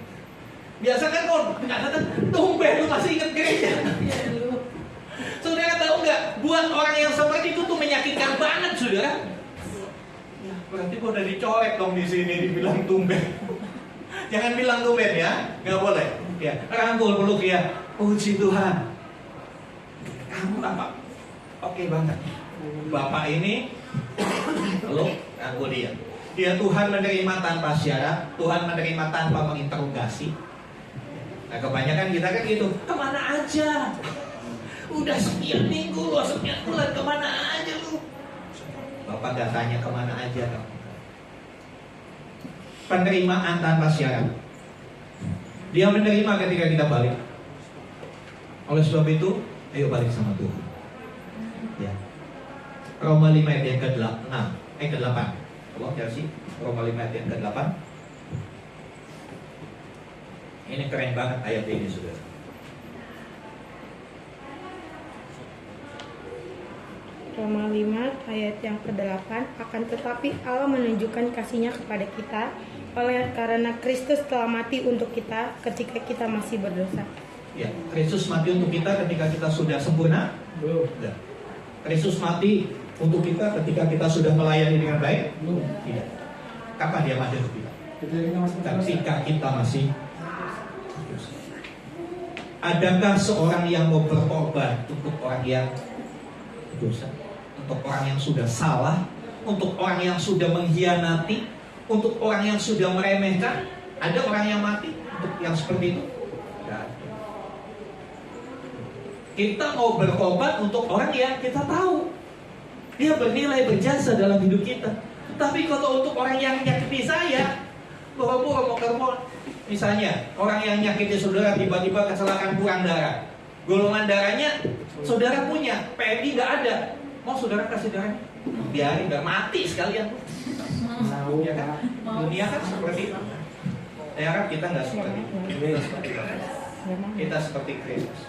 Biasa kan kalau gak datang, tumben lu masih ingat gereja. Saudara tahu gak, buat orang yang seperti itu tuh menyakitkan banget saudara. Berarti gua udah dicolek dong di sini dibilang tumben. Jangan bilang tumben ya, nggak boleh. Ya, rangkul peluk ya. Puji Tuhan. Kamu apa? Oke banget. Bapak ini peluk, rangkul dia. Dia Tuhan menerima tanpa syarat, Tuhan menerima tanpa menginterogasi. Nah kebanyakan kita kan gitu, kemana aja? Udah sekian minggu loh, sekian bulan, kemana aja lu? Bapak gak tanya kemana aja kamu. Penerimaan tanpa syarat. Dia menerima ketika kita balik. Oleh sebab itu, ayo balik sama Tuhan. Ya. Roma 5 ayat yang ke-8. Tolong Chelsea, Roma 5 ayat yang ke-8. Ini keren banget ayat ini, saudara. Roma 5 ayat yang ke-8. Akan tetapi Allah menunjukkan kasih-Nya kepada kita karena Kristus telah mati untuk kita ketika kita masih berdosa. Ya, Kristus mati untuk kita ketika kita sudah sempurna? Belum. Tidak. Kristus mati untuk kita ketika kita sudah melayani dengan baik? Belum. Tidak. Kapan dia mati untuk kita? Ketika kita masih Ketika kita masih. Adakah seorang yang mau berkorban untuk orang yang dosa, untuk orang yang sudah salah, untuk orang yang sudah mengkhianati, untuk orang yang sudah meremehkan? Ada orang yang mati untuk yang seperti itu? Tidak ada. Kita mau berkorban untuk orang yang kita tahu dia bernilai berjasa dalam hidup kita. Tapi kalau untuk orang yang nyakiti saya, boro-boro mau kermon. Misalnya, orang yang nyakiti saudara tiba-tiba kecelakaan kurang darah. Golongan darahnya saudara punya, PMI nggak ada. Mau saudara kasih darahnya? Biarin, nggak mati sekalian. Ya kan? Dunia kan seperti itu. Saya harap kita nggak seperti itu. Kita seperti Kristus.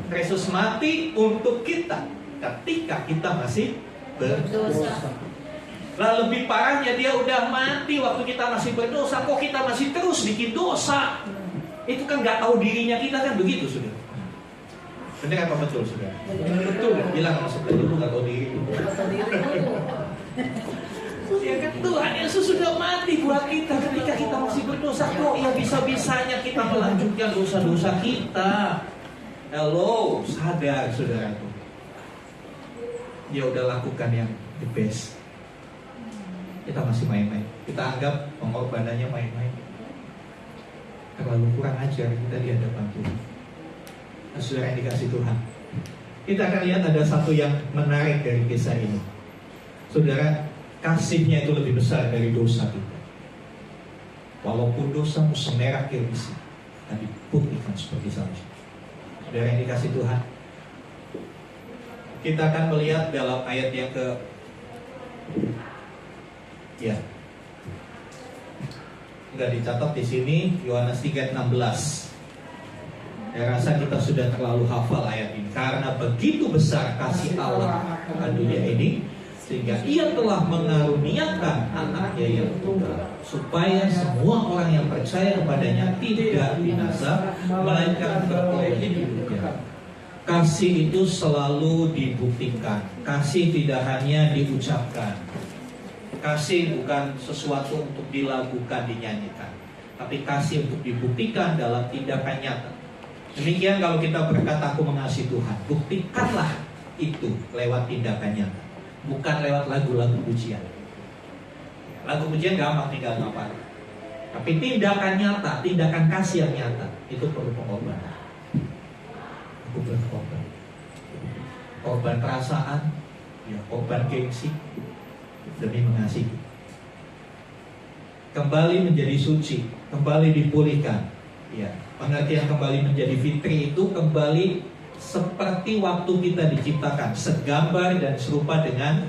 Kristus mati untuk kita ketika kita masih berdosa. Lah lebih parahnya dia udah mati waktu kita masih berdosa, kok kita masih terus bikin dosa? Itu kan nggak tahu dirinya kita kan begitu sudah. Benar apa betul sudah? betul. Bilang sama sebelah itu nggak tahu diri. Ya kan Tuhan Yesus sudah mati buat kita ketika kita masih berdosa. Kok ya bisa-bisanya kita melanjutkan dosa-dosa kita? Halo, sadar saudaraku. Dia udah lakukan yang the best. Kita masih main-main. Kita anggap pengorbanannya main-main. Terlalu kurang ajar kita di hadapan Tuhan. Nah, saudara yang dikasih Tuhan, kita akan lihat ada satu yang menarik dari kisah ini. Saudara, kasihnya itu lebih besar dari dosa kita. Walaupun dosamu semerah kirmisi, tapi putihkan seperti salju. Saudara yang dikasih Tuhan, kita akan melihat dalam ayat yang nggak dicatat di sini, Yohanes 3:16. Saya rasa kita sudah terlalu hafal ayat ini. Karena begitu besar kasih Allah akan dunia ini, sehingga Ia telah mengaruniakan anaknya yang tunggal, supaya semua orang yang percaya kepadanya tidak binasa, melainkan beroleh hidup. Kasih itu selalu dibuktikan. Kasih tidak hanya diucapkan. Kasih bukan sesuatu untuk dilakukan, dinyanyikan, tapi kasih untuk dibuktikan dalam tindakan nyata. Demikian kalau kita berkata aku mengasihi Tuhan, buktikanlah itu lewat tindakan nyata, bukan lewat lagu-lagu pujian. Lagu pujian gampang tinggal ngapalin, tapi tindakan nyata, tindakan kasih yang nyata itu perlu pengorbanan. Aku berkorban, korban perasaan, ya korban gengsi demi mengasihi. Kembali menjadi suci, kembali dipulihkan. Ya, pengertian kembali menjadi fitri itu kembali seperti waktu kita diciptakan, segambar dan serupa dengan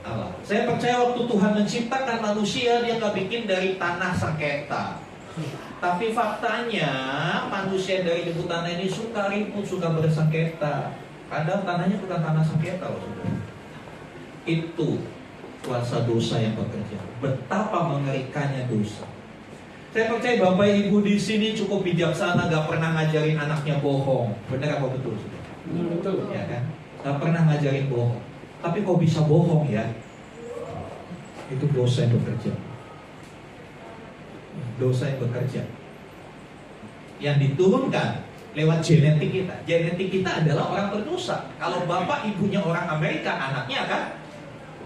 Allah. Saya percaya waktu Tuhan menciptakan manusia, Dia nggak bikin dari tanah sengketa. Tapi faktanya manusia dari debu tanah ini suka ribut, suka bersengketa. Padahal tanahnya bukan tanah sengketa loh, saudara. Itu kuasa dosa yang bekerja. Betapa mengerikannya dosa. Saya percaya Bapak Ibu di sini cukup bijaksana, gak pernah ngajarin anaknya bohong. Benar apa betul? Betul. Ya kan? Gak pernah ngajarin bohong. Tapi kok bisa bohong ya? Itu dosa yang bekerja. Dosa yang bekerja. Yang diturunkan lewat genetik kita. Genetik kita adalah orang berdosa. Kalau bapak ibunya orang Amerika, anaknya akan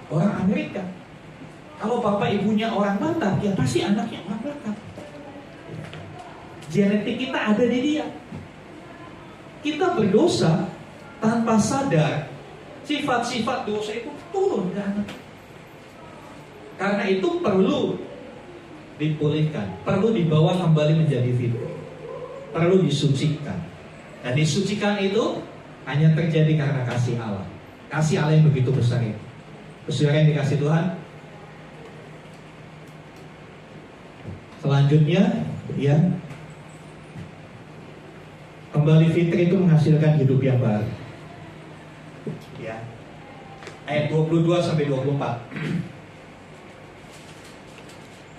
orang Amerika. Kalau bapak ibunya orang Batak, ya pasti anaknya orang Batak. Genetik kita ada di dia. Kita berdosa tanpa sadar. Sifat-sifat dosa itu turun ke anak. Karena itu perlu dipulihkan, perlu dibawa kembali menjadi fitri, perlu disucikan. Dan disucikan itu hanya terjadi karena kasih Allah. Kasih Allah yang begitu besar itu. Saudara yang dikasih Tuhan, selanjutnya ya, kembali fitri itu menghasilkan hidup yang baru. Ya. Ayat 22 sampai 24.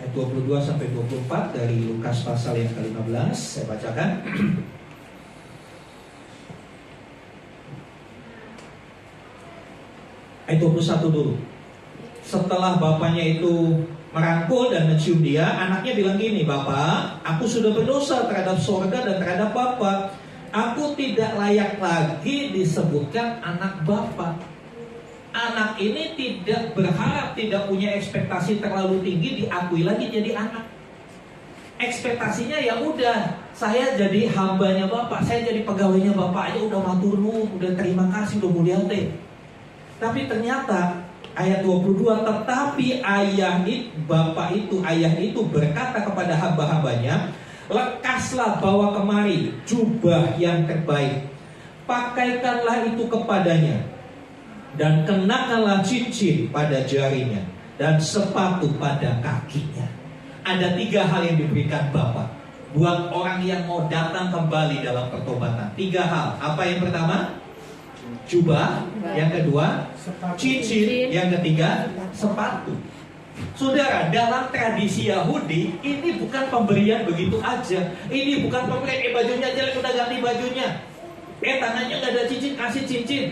Ayat 22 sampai 24 dari Lukas pasal yang ke-15 saya bacakan. Ayat 21 dulu. Setelah bapaknya itu merangkul dan mencium dia, anaknya bilang gini, "Bapak, aku sudah berdosa terhadap sorga dan terhadap Bapak. Aku tidak layak lagi disebutkan anak Bapak." Anak ini tidak berharap, tidak punya ekspektasi terlalu tinggi diakui lagi jadi anak. Ekspektasinya ya udah, saya jadi hambanya Bapak, saya jadi pegawainya Bapak aja udah matur nuwun, udah terima kasih, udah mulia teh. Tapi ternyata ayat 22, tetapi ayah itu berkata kepada hamba-hambanya, "Lekaslah bawa kemari jubah yang terbaik, pakaikanlah itu kepadanya, dan kenakanlah cincin pada jarinya, dan sepatu pada kakinya." Ada 3 hal yang diberikan Bapa buat orang yang mau datang kembali dalam pertobatan. 3 hal. Apa yang pertama? Jubah. Yang kedua, cincin. Yang ketiga, sepatu. Saudara, dalam tradisi Yahudi ini bukan pemberian begitu aja. Ini bukan pemberian, bajunya jelek udah ganti bajunya. Tangannya gak ada cincin, kasih cincin.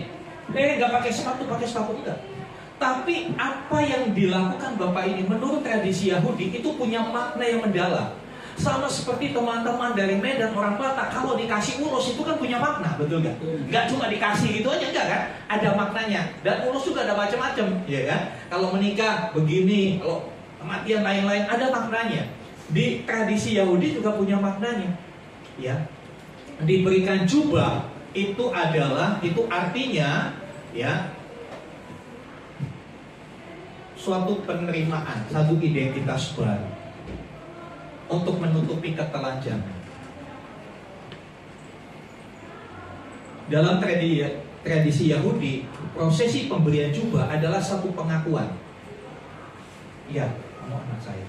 Gak pakai sepatu enggak. Tapi apa yang dilakukan Bapak ini menurut tradisi Yahudi itu punya makna yang mendalam. Sama seperti teman-teman dari Medan, orang Batak, kalau dikasih urus itu kan punya makna, betul gak? Gak cuma dikasih gitu aja, enggak kan? Ada maknanya. Dan urus juga ada macam-macam, ya kan? Kalau menikah begini, kalau kematian lain-lain ada maknanya. Di tradisi Yahudi juga punya maknanya. Ya. Diberikan jubah itu artinya ya suatu penerimaan, satu identitas baru untuk menutupi ketelanjangan. Dalam tradisi Yahudi, prosesi pemberian jubah adalah satu pengakuan. Ya, kamu anak saya.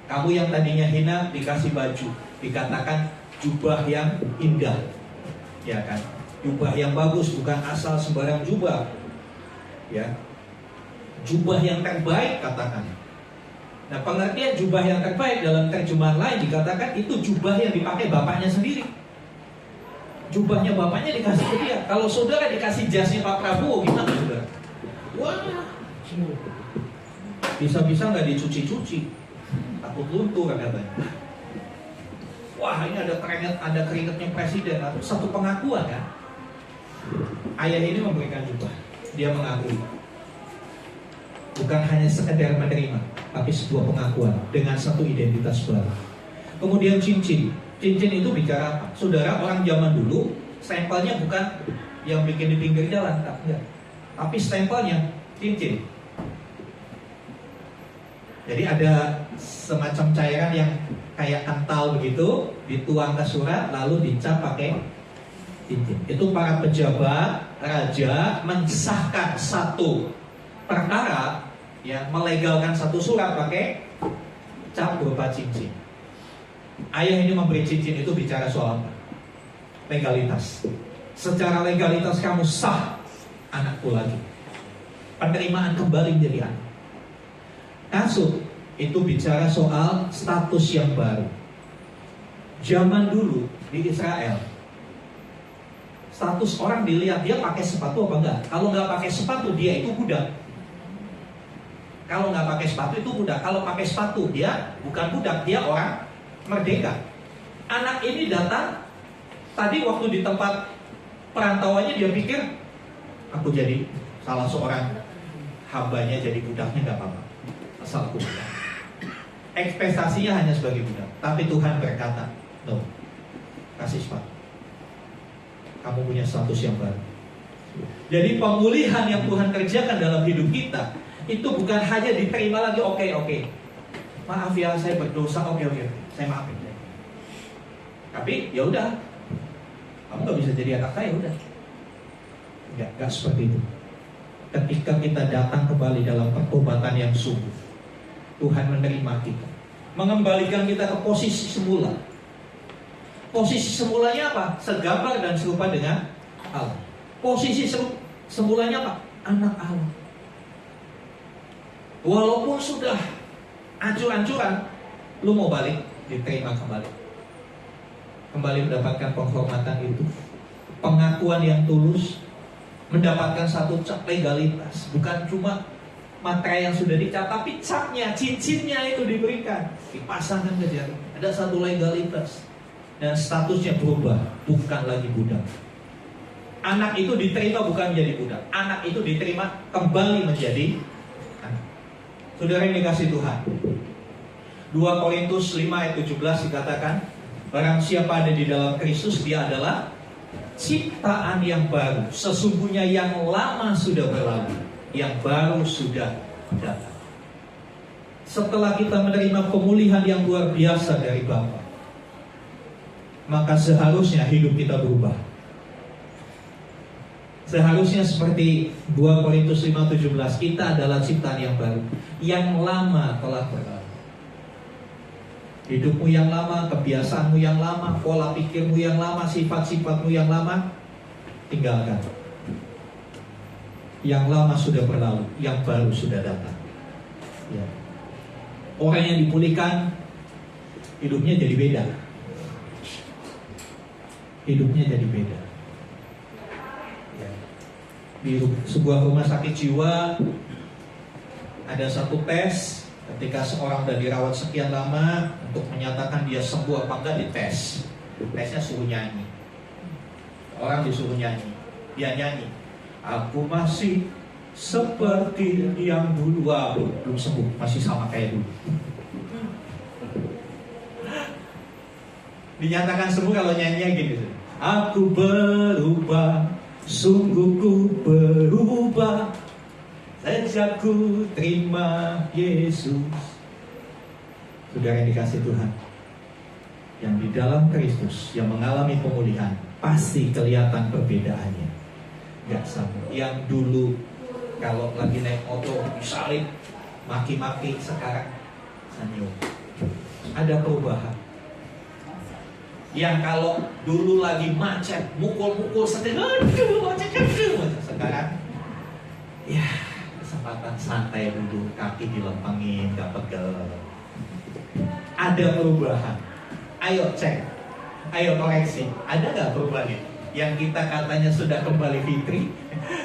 Kamu yang tadinya hina dikasih baju, dikatakan jubah yang indah. Ya kan? Jubah yang bagus, bukan asal sembarang jubah. Ya. Jubah yang terbaik katakan. Nah, pengertian jubah yang terbaik dalam terjemahan lain dikatakan itu jubah yang dipakai bapaknya sendiri. Jubahnya bapaknya dikasih ke dia. Kalau saudara dikasih jasnya Pak Prabowo, gimana saudara? Wah, bisa-bisa nggak dicuci-cuci, takut luntur katanya. Wah, ini ada keringatnya presiden. Satu pengakuan kan. Ayah ini memberikan jubah, dia mengakui. Bukan hanya sekedar menerima, tapi sebuah pengakuan dengan satu identitas baru. Kemudian cincin. Cincin itu bicara apa? Saudara, orang zaman dulu stempelnya bukan yang bikin di pinggir jalan, enggak. Tapi stempelnya cincin. Jadi ada semacam cairan yang kayak kental begitu, dituang ke surat lalu dicap pakai cincin. Itu para pejabat raja mensahkan satu perkara, ya, melegalkan satu surat pakai cap berupa cincin. Ayah ini memberi cincin itu bicara soal apa? Legalitas. Secara legalitas kamu sah anakku lagi. Penerimaan kembali menjadi anak. Kasut itu bicara soal status yang baru. Zaman dulu di Israel, status orang dilihat dia pakai sepatu apa enggak. Kalau enggak pakai sepatu dia itu budak. Kalau nggak pakai sepatu itu budak. Kalau pakai sepatu dia bukan budak, dia orang merdeka. Anak ini datang tadi waktu di tempat perantauannya, dia pikir aku jadi salah seorang hambanya, jadi budaknya nggak apa-apa, asal aku budak. Ekspektasinya hanya sebagai budak. Tapi Tuhan berkata, no, kasih sepatu. Kamu punya status yang baru. Jadi pemulihan yang Tuhan kerjakan dalam hidup kita itu bukan hanya diterima lagi, oke. Maaf ya, saya berdosa, oke, saya maafin. Tapi ya udah, kamu nggak bisa jadi anak saya, udah. Enggak seperti itu. Ketika kita datang kembali dalam pertobatan yang sungguh, Tuhan menerima kita, mengembalikan kita ke posisi semula. Posisi semulanya apa? Segambar dan serupa dengan Allah. Posisi semulanya apa? Anak Allah. Walaupun sudah ancur-ancuran, lu mau balik, diterima kembali. Kembali mendapatkan penghormatan itu, pengakuan yang tulus, mendapatkan satu cap legalitas. Bukan cuma materai yang sudah dicap, tapi capnya, cincinnya itu diberikan, dipasangkan ke jari. Ada satu legalitas. Dan statusnya berubah, bukan lagi budak. Anak itu diterima bukan menjadi budak. Anak itu diterima kembali menjadi anak. Saudara yang dikasih Tuhan, 2 Korintus 5 ayat 17 dikatakan, barang siapa ada di dalam Kristus, dia adalah ciptaan yang baru. Sesungguhnya yang lama sudah berlalu, yang baru sudah datang. Setelah kita menerima pemulihan yang luar biasa dari Bapa, maka seharusnya hidup kita berubah. Seharusnya seperti 2 Korintus 5:17, kita adalah ciptaan yang baru, yang lama telah berlalu. Hidupmu yang lama, kebiasaanmu yang lama, pola pikirmu yang lama, sifat-sifatmu yang lama, tinggalkan. Yang lama sudah berlalu, yang baru sudah datang. Ya. Orang yang dipulihkan, hidupnya jadi beda. Hidupnya jadi beda. Ya. Di sebuah rumah sakit jiwa ada satu tes. Ketika seorang sudah dirawat sekian lama, untuk menyatakan dia sembuh apa enggak, dites. Tesnya suruh nyanyi. Orang disuruh nyanyi, dia nyanyi, aku masih seperti yang dulu. Wah, belum sembuh, masih sama kayak dulu. Dinyatakan sembuh kalau nyanyinya gini, aku berubah, sungguh ku berubah sejak ku terima Yesus. Saudara yang dikasih Tuhan, yang di dalam Kristus, yang mengalami pemulihan, pasti kelihatan perbedaannya. Gak sama. Yang dulu kalau lagi naik motor disalib, maki-maki, sekarang senyum. Ada perubahan. Yang kalau dulu lagi macet, mukul-mukul setir, macet. Sekarang ya kesempatan santai dulu, kaki dilempengin, gak pegel. Ada perubahan. Ayo cek, ayo koreksi, ada gak perubahan? Yang kita katanya sudah kembali fitri,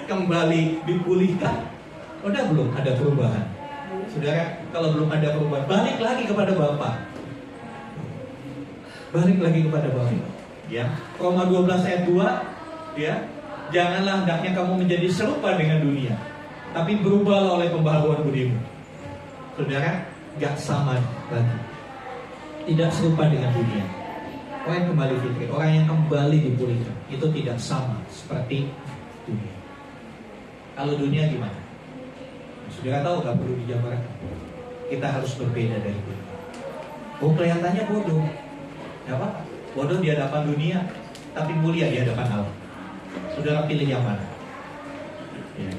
kembali dipulihkan, udah belum ada perubahan? Saudara, kalau belum ada perubahan, balik lagi kepada Bapa. Balik lagi kepada Bapa. Ya, Roma 12 ayat 2, ya, janganlah hendaknya kamu menjadi serupa dengan dunia, tapi berubahlah oleh pembaharuan budimu. Saudara, gak sama lagi, tidak serupa dengan dunia. Orang yang kembali fitri, orang yang kembali dipulihkan, itu tidak sama seperti dunia. Kalau dunia gimana? Saudara tahu, gak perlu dijabarkan. Kita harus berbeda dari dunia. Oh, kelihatannya bodoh. Gak apa-apa, bodoh di hadapan dunia, tapi mulia di hadapan Allah. Saudara pilih yang mana? Ya.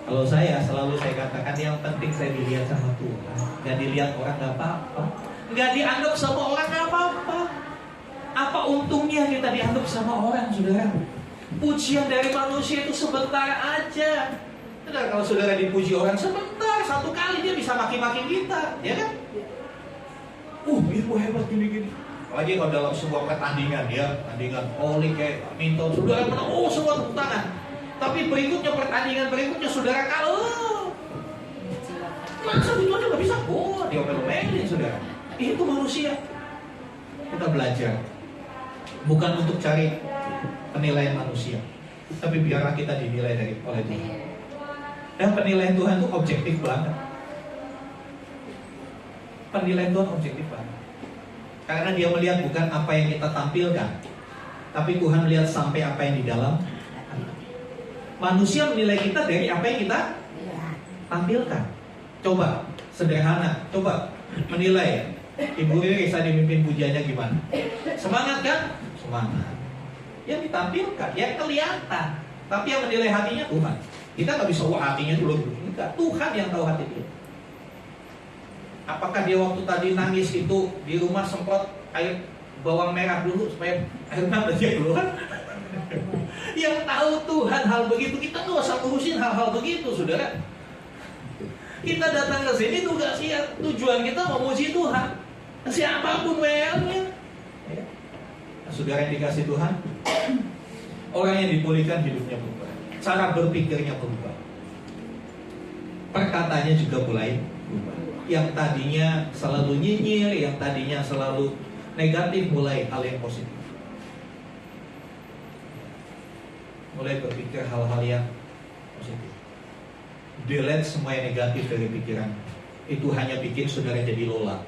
Kalau saya, selalu saya katakan, yang penting saya dilihat sama Tuhan. Gak dilihat orang, gak apa-apa. Gak dianggap sama orang, gak apa-apa. Apa untungnya kita dianggap sama orang, saudara? Pujian dari manusia itu sebentar aja. Saudara, kalau saudara dipuji orang sebentar, satu kali dia bisa maki-maki kita, ya kan? Ibu hebat gini-gini. Apalagi kalau dalam sebuah pertandingan, ya, pertandingan volley kayak badminton, saudara menang, semua tepuk tangan. Tapi berikutnya, pertandingan berikutnya saudara kalah. Masa gitu aja nggak bisa? Oh, diomel-omelin saudara. Itu manusia. Kita belajar. Bukan untuk cari penilaian manusia, tapi biarlah kita dinilai oleh Tuhan. Dan penilaian Tuhan itu objektif banget. Penilaian Tuhan objektif banget. Karena dia melihat bukan apa yang kita tampilkan, tapi Tuhan melihat sampai apa yang di dalam. Manusia menilai kita dari apa yang kita tampilkan. Coba, sederhana, coba menilai Ibu Riri saya dipimpin pujiannya gimana? Semangat kan? Semangat. Yang ditampilkan, yang kelihatan. Tapi yang menilai hatinya Tuhan. Kita nggak bisa, wah hatinya dulu. Enggak, Tuhan yang tahu hati dia. Apakah dia waktu tadi nangis itu di rumah semprot air bawang merah dulu supaya air mata dia keluar? Yang tahu Tuhan hal begitu, kita nggak usah ngurusin hal-hal begitu, saudara. Kita datang ke sini tugas tujuan kita memuji Tuhan. Siapapun WL-nya. Nah, saudara yang dikasih Tuhan, orang yang dipulihkan hidupnya berubah, cara berpikirnya berubah, perkataannya juga mulai berubah. Yang tadinya selalu nyinyir, yang tadinya selalu negatif, mulai hal yang positif. Mulai berpikir hal-hal yang positif. Delete semua yang negatif dari pikiran. Itu hanya bikin saudara jadi lola.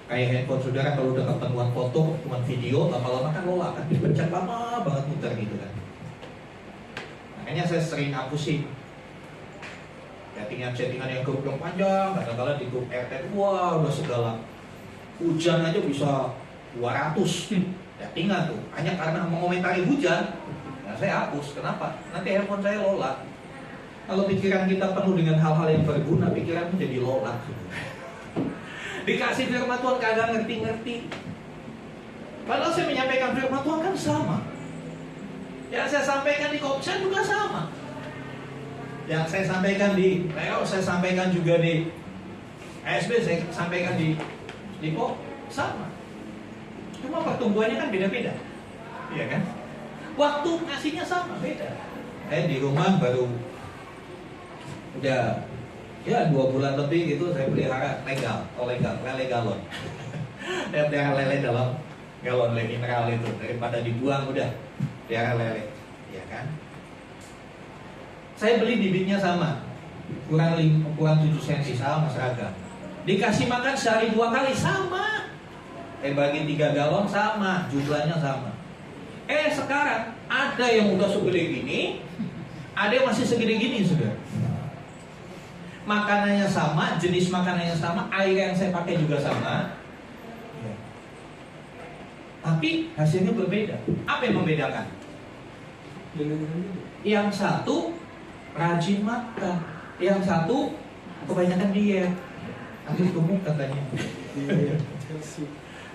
Kayak handphone saudara kalau udah ketemuan foto, ketemuan video, lama-lama kan lola, kan dipencet lama banget muter gitu kan. Makanya saya sering hapusin chattingan yang grup yang panjang, kadang-kadang di grup RT, wah udah segala hujan aja bisa 200 chattingan tuh, hanya karena mengomentari hujan. Nah, saya hapus, kenapa? Nanti handphone saya lola. Kalau pikiran kita penuh dengan hal-hal yang berguna, pikiran menjadi lola. Dikasih firman Tuhan kagak ngerti-ngerti. Padahal saya menyampaikan firman Tuhan kan sama. Yang saya sampaikan di Kopsen juga sama. Yang saya sampaikan di Leo, saya sampaikan juga di ASB, saya sampaikan di Lipo, sama. Cuma pertumbuhannya kan beda-beda. Iya kan? Waktu ngasihnya sama, beda. Di rumah baru udah ya 2 bulan lebih gitu saya pelihara lele galon. Saya pelihara lele dalam galon lele mineral itu, daripada dibuang udah pelihara lele, ya kan? Saya beli bibitnya sama, kurang 7 cm sama seragam. Dikasih makan sehari 2 kali sama. Bagi 3 galon sama, jumlahnya sama. Sekarang ada yang udah segede gini, ada yang masih segede gini sudah. Makanannya sama, jenis makanannya sama, air yang saya pakai juga sama, ya. Tapi hasilnya berbeda. Apa yang membedakan? Yang satu rajin makan, yang satu kebanyakan diet, nanti gemuk katanya.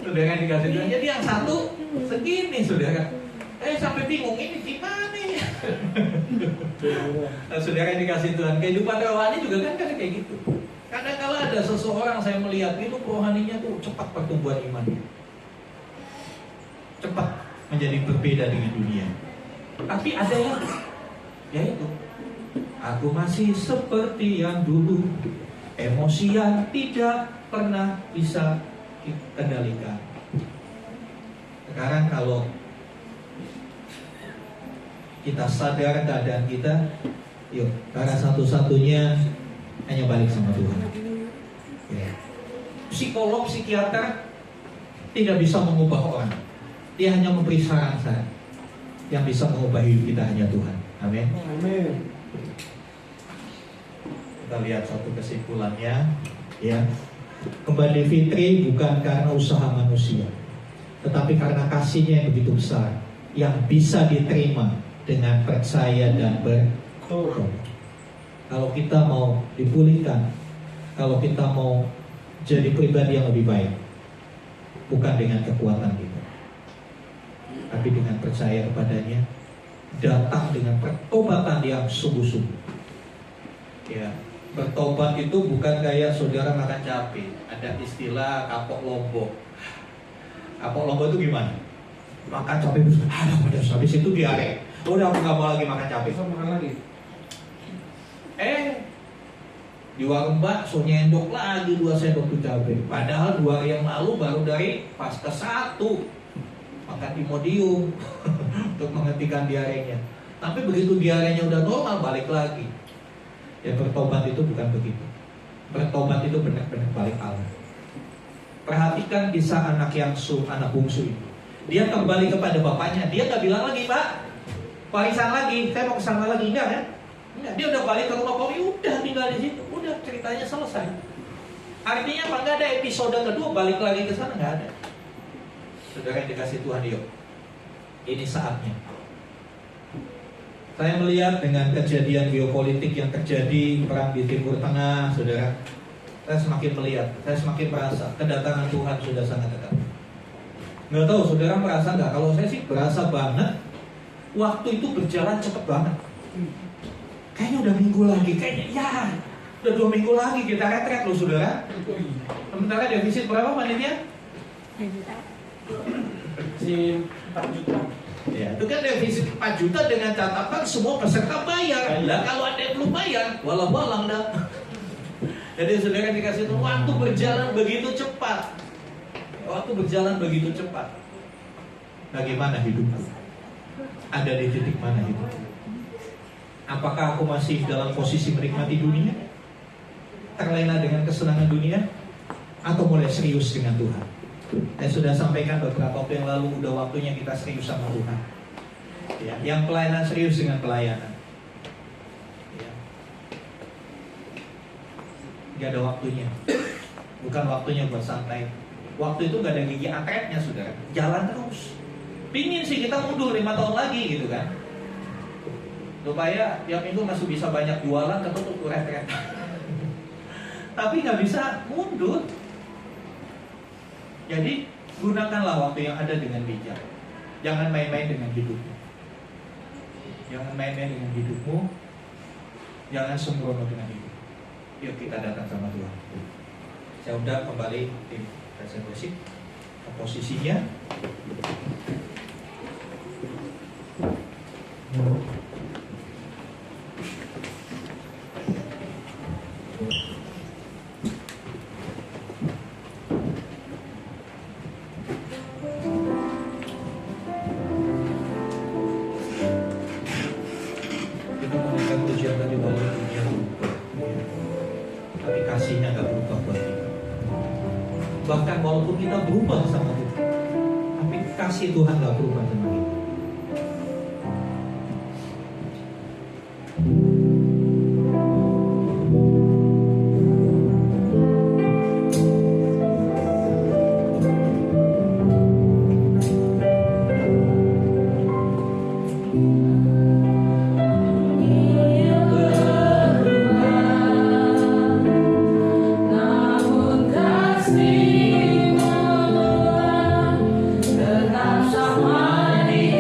Saudara dikasih Tuhan, jadi yang satu segini saudara. Sampai bingung ini gimana ya? Saudara yang dikasih Tuhan, kehidupan rohani juga kan kayak gitu. Kadang-kala ada seseorang saya melihat itu rohaninya tuh cepat pertumbuhan imannya, cepat menjadi berbeda dengan dunia. Tapi ada yang, yaitu aku masih seperti yang dulu, emosian tidak pernah bisa dikendalikan. Sekarang kalau kita sadar keadaan kita, yuk, cara satu-satunya hanya balik sama Tuhan. Ya. Psikolog, psikiater tidak bisa mengubah orang. Dia hanya memberi saran-saran. Yang bisa mengubah hidup kita hanya Tuhan. Amin. Amin. Kita lihat satu kesimpulannya, ya. Kembali fitri bukan karena usaha manusia, tetapi karena kasihnya yang begitu besar, yang bisa diterima dengan percaya dan bertobat. Kalau kita mau dipulihkan, kalau kita mau jadi pribadi yang lebih baik, bukan dengan kekuatan kita, tapi dengan percaya kepadanya, datang dengan pertobatan yang sungguh-sungguh. Ya, bertobat itu bukan kayak saudara makan cabai. Ada istilah kapok lombok. Kapok lombok itu gimana? Makan cabai terus, pedas, habis itu diare. Udah aku nggak mau lagi makan cabai. Besok makan lagi. Di warung bakso nyendok lagi 2 sendok cabai. Padahal 2 hari yang lalu baru dari pasca 1 makan Imodium untuk menghentikan diarenya. Tapi begitu diarenya udah normal balik lagi. Ya bertobat itu bukan begitu. Bertobat itu benar-benar balik Allah. Perhatikan kisah anak bungsu itu. Dia kembali kepada bapaknya. Dia nggak bilang lagi, Pak, warisan lagi, saya mau kesana lagi, enggak kan? Enggak. Dia udah balik ke rumah bapaknya, udah tinggal di situ, udah ceritanya selesai. Artinya apa? Nggak ada episode kedua balik lagi ke sana, nggak ada. Saudara yang dikasih Tuhan, yuk, ini saatnya. Saya melihat dengan kejadian geopolitik yang terjadi, perang di Timur Tengah, saudara, saya semakin melihat, saya semakin merasa kedatangan Tuhan sudah sangat dekat. Nggak tahu saudara merasa nggak? Kalau saya sih berasa banget. Waktu itu berjalan cepet banget. Kayaknya udah minggu lagi, kayaknya ya udah 2 minggu lagi kita retret loh saudara. Sementara defisit berapa panitia? Si 4 juta. Ya, itu kan defisit 4 juta dengan catatan semua peserta bayar. Lah kalau ada yang belum bayar, walang-walang dah. Jadi saudara dikasih tahu, waktu berjalan begitu cepat. Waktu berjalan begitu cepat. Bagaimana hidupku? Ada di titik mana hidupku? Apakah aku masih dalam posisi menikmati dunia? Terlena dengan kesenangan dunia? Atau mulai serius dengan Tuhan? Saya sudah sampaikan beberapa waktu yang lalu, udah waktunya kita serius sama Tuhan. Ya, yang pelayanan serius dengan pelayanan. Ya. Gak ada waktunya. Bukan waktunya buat santai. Waktu itu gak ada gigi atletnya saudara. Jalan terus. Pingin sih kita mundur 5 tahun lagi gitu kan. Supaya tiap minggu masih bisa banyak jualan, ketutup retret. Tapi gak bisa mundur. Jadi gunakanlah waktu yang ada dengan bijak. Jangan main-main dengan hidupmu. Jangan main-main dengan hidupmu. Jangan sembrono dengan hidup. Yuk kita datang sama Tuhan. Saya undang kembali tim presentasi ke posisinya. Kita mendengar pujian tadi walaupun dunia berubah, tapi kasihnya gak berubah buat kita. Bahkan walaupun kita berubah sama Tuhan, tapi kasih Tuhan gak berubah sama kita. Namun kasih-Mu tetap sama di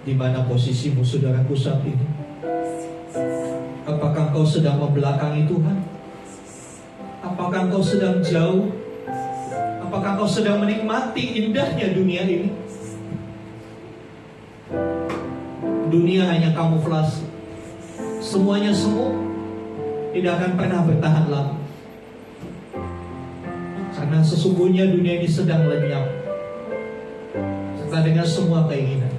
Di mana posisimu saudaraku saat ini? Apakah engkau sedang membelakangi Tuhan? Apakah engkau sedang jauh? Apakah engkau sedang menikmati indahnya dunia ini? Dunia hanya kamuflase. Semuanya semu, tidak akan pernah bertahan lama. Karena sesungguhnya dunia ini sedang lenyap serta dengan semua keinginan.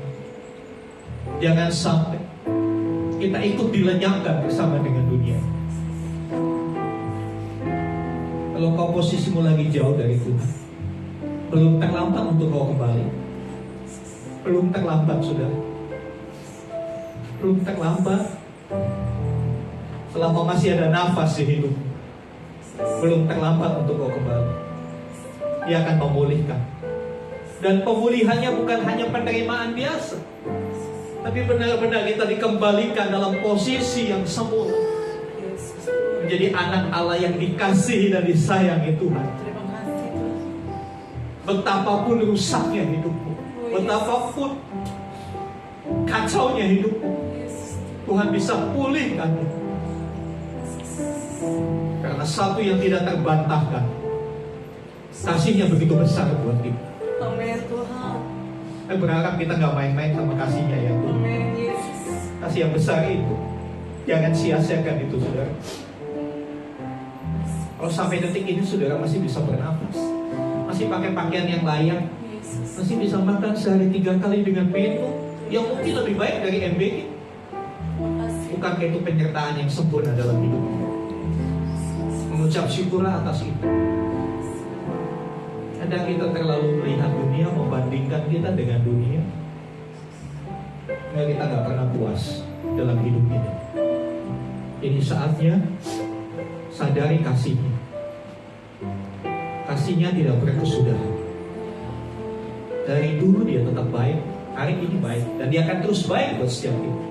Jangan sampai kita ikut dilenyapkan bersama dengan dunia. Kalau kau posisimu lagi jauh dari Tuhan, belum terlambat untuk kau kembali. Belum terlambat, saudara. Belum terlambat. Selama masih ada nafas di hidup, belum terlambat untuk kau kembali. Dia akan memulihkan. Dan pemulihannya bukan hanya penerimaan biasa, tapi benar-benar kita dikembalikan dalam posisi yang semula, menjadi anak Allah yang dikasihi dan disayangi Tuhan. Terima kasih Tuhan. Betapapun rusaknya hidupmu, betapapun kacaunya hidupmu, Tuhan bisa pulihkan. Karena satu yang tidak terbantahkan, kasihnya begitu besar buat kita. Amin Tuhan. Saya berharap kita nggak main-main sama kasihnya ya Tuhan. Amin Yesus. Kasih yang besar itu, jangan sia-siakan itu, saudara. Kalau sampai detik ini saudara masih bisa bernafas, masih pakai pakaian yang layak, Yesus. masih bisa makan sehari 3 kali dengan penuh, yang mungkin lebih baik dari MBG. Terima kasih. Bukankah itu penyertaan yang sempurna dalam hidupmu? Mengucap syukurlah atas itu. Kadang kita terlalu melihat dunia, membandingkan kita dengan dunia, kita nggak pernah puas dalam hidup ini. Ini saatnya sadari kasihnya. Kasihnya tidak berkesudahan. Dari dulu dia tetap baik, hari ini baik, dan dia akan terus baik buat setiap kita.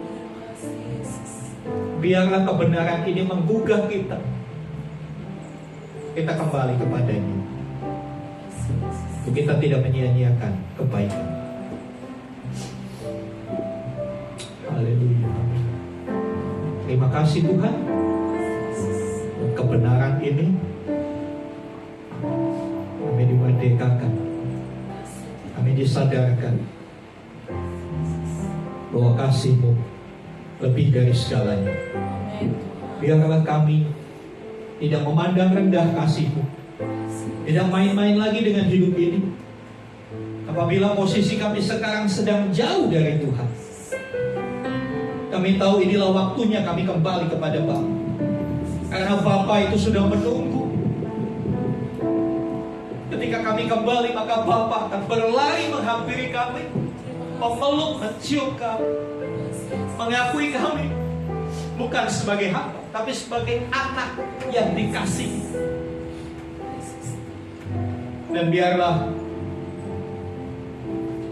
Biarlah kebenaran ini menggugah kita. Kita kembali kepadanya. Kita tidak menyia-nyiakan kebaikan. Haleluya. Terima kasih Tuhan. Kebenaran ini kami dimerdekakan. Kami disadarkan bahwa kasih-Mu lebih dari segalanya. Biarlah kami tidak memandang rendah kasih-Mu, tidak main-main lagi dengan hidup ini. Apabila posisi kami sekarang sedang jauh dari Tuhan, kami tahu inilah waktunya kami kembali kepada Bapa. Karena Bapa itu sudah menunggu. Ketika kami kembali, maka Bapa akan berlari menghampiri kami, memeluk, mencium kami, mengakui kami bukan sebagai hamba, tapi sebagai anak yang dikasihi. Dan biarlah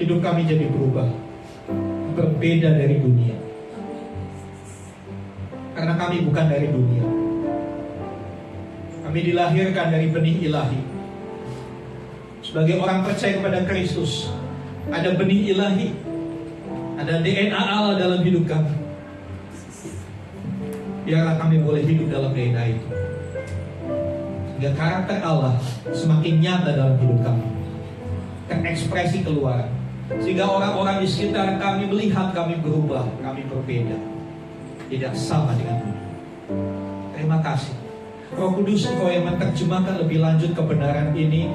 hidup kami jadi berubah, berbeda dari dunia. Karena kami bukan dari dunia. Kami dilahirkan dari benih ilahi. Sebagai orang percaya kepada Kristus, ada benih ilahi, ada DNA Allah dalam hidup kami. Biarlah kami boleh hidup dalam DNA itu, sehingga karakter Allah semakin nyata dalam hidup kami, terekspresi keluar, sehingga orang-orang di sekitar kami melihat kami berubah, kami berbeda, tidak sama dengan dunia. Terima kasih Roh Kudus, Engkau yang menerjemahkan lebih lanjut kebenaran ini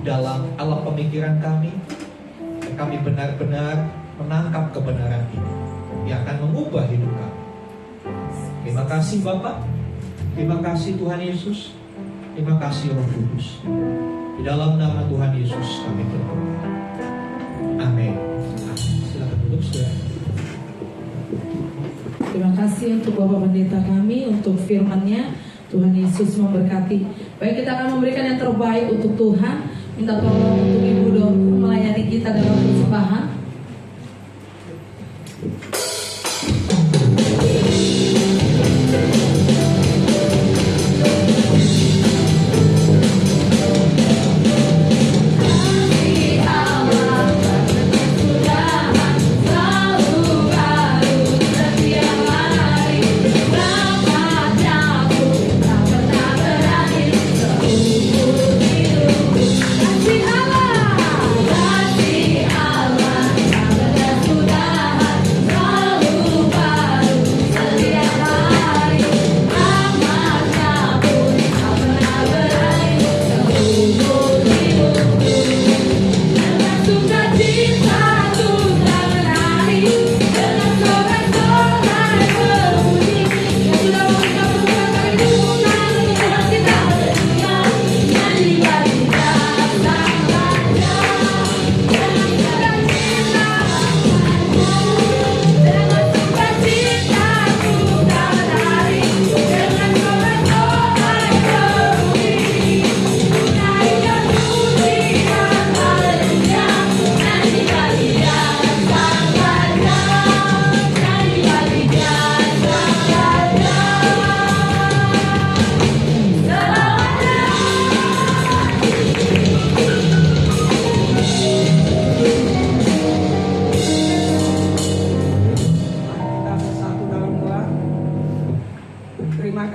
dalam alam pemikiran kami, dan kami benar-benar menangkap kebenaran ini yang akan mengubah hidup kami. Terima kasih Bapak, terima kasih Tuhan Yesus, terima kasih Roh Kudus. Di dalam nama Tuhan Yesus kami berdoa. Amin. Silakan duduk, saudara. Terima kasih untuk Bapak Pendeta kami, untuk firman-Nya. Tuhan Yesus memberkati. Baik, kita akan memberikan yang terbaik untuk Tuhan. Minta tolong untuk Ibu Dorku melayani kita dalam persembahan. Kasih Allah tak berkesudahan, selalu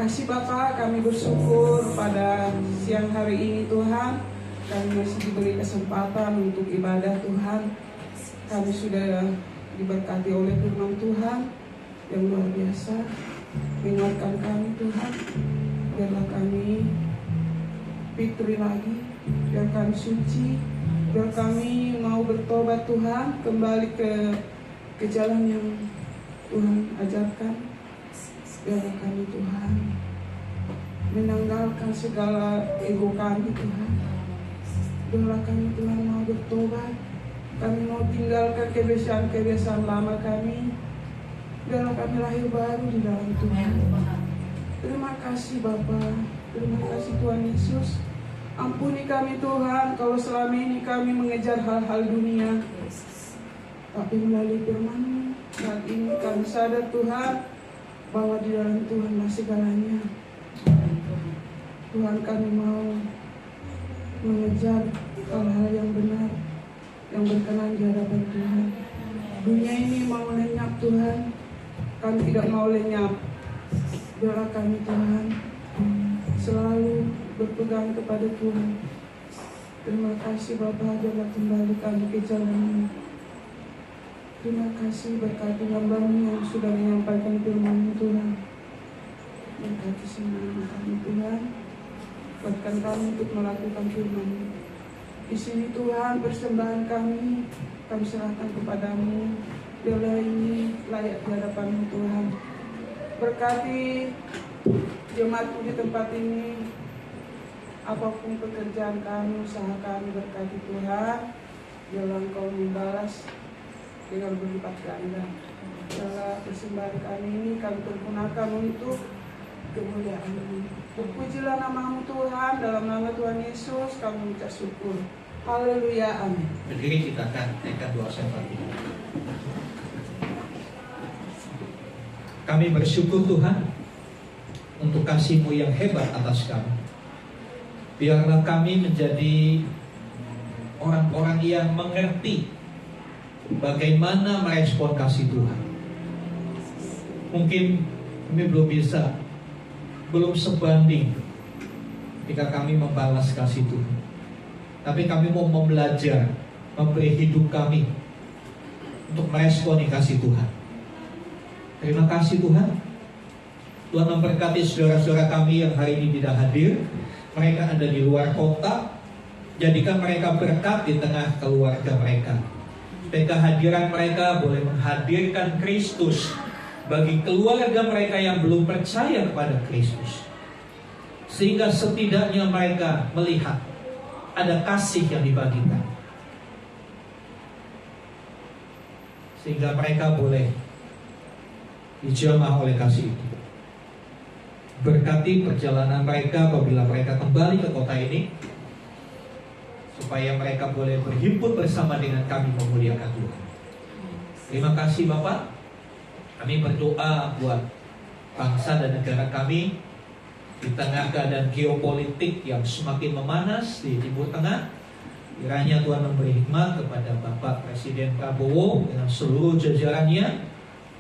kasih Bapa, kami bersyukur pada siang hari ini Tuhan. Kami masih diberi kesempatan untuk ibadah Tuhan. Kami sudah diberkati oleh firman Tuhan yang luar biasa. Ingatkan kami Tuhan, biarlah kami fitri lagi, biar kami suci, biar kami mau bertobat Tuhan, kembali ke jalan yang Tuhan ajarkan. Biarlah kami Tuhan menanggalkan segala ego kami Tuhan. Biarlah kami Tuhan mau bertobat. Kami mau tinggalkan kebiasaan-kebiasaan lama kami. Biarlah kami lahir baru di dalam Tuhan. Terima kasih Bapa. Terima kasih Tuhan Yesus. Ampuni kami Tuhan kalau selama ini kami mengejar hal-hal dunia. Tapi melalui firman-Mu, saat ini kami sadar Tuhan bahwa di dalam Tuhanlah segalanya. Tuhan, kami mau mengejar hal-hal yang benar, yang berkenan di hadapan Tuhan. Dunia ini mau lenyap Tuhan, kami tidak mau lenyap. Biarlah kami Tuhan selalu berpegang kepada Tuhan. Terima kasih Bapa, biarlah kembali kami ke jalan-Mu. Terima kasih berkati hamba-Mu yang sudah menyampaikan firman-Mu Tuhan. Berkati semua kami Tuhan. Kuatkan kami untuk melakukan firman-Mu. Di sini Tuhan, persembahan kami serahkan kepadamu. Biarlah ini layak di hadapan-Mu Tuhan. Berkati jemaat-Mu di tempat ini. Apapun pekerjaan kami, usaha kami, berkati Tuhan. Biarlah Engkau membalas dengan berlipat ganda. Biarlah persembahan kami ini kami pergunakan untuk kemuliaan-Mu. Terpujilah nama-Mu Tuhan, dalam nama Tuhan Yesus kami mengucap syukur. Haleluya, amin. Berdiri, kita akan naikkan doa syafaat. Kami bersyukur Tuhan untuk kasih-Mu yang hebat atas kami. Biarlah kami menjadi orang-orang yang mengerti bagaimana merespon kasih Tuhan. Mungkin kami belum sebanding ketika kami membalas kasih Tuhan. Tapi kami mau belajar, memberi hidup kami untuk meresponi kasih Tuhan. Terima kasih Tuhan. Tuhan memberkati saudara-saudara kami yang hari ini tidak hadir. Mereka ada di luar kota. Jadikan mereka berkat di tengah keluarga mereka. Kehadiran mereka boleh menghadirkan Kristus bagi keluarga mereka yang belum percaya kepada Kristus, sehingga setidaknya mereka melihat ada kasih yang dibagikan, sehingga mereka boleh dijamah oleh kasih itu. Berkati perjalanan mereka apabila mereka kembali ke kota ini, supaya mereka boleh berhimpun bersama dengan kami memuliakan Tuhan. Terima kasih Bapak. Kami berdoa buat bangsa dan negara kami di tengah keadaan geopolitik yang semakin memanas di Timur Tengah. Kiranya Tuhan memberi hikmat kepada Bapak Presiden Prabowo dengan seluruh jajarannya,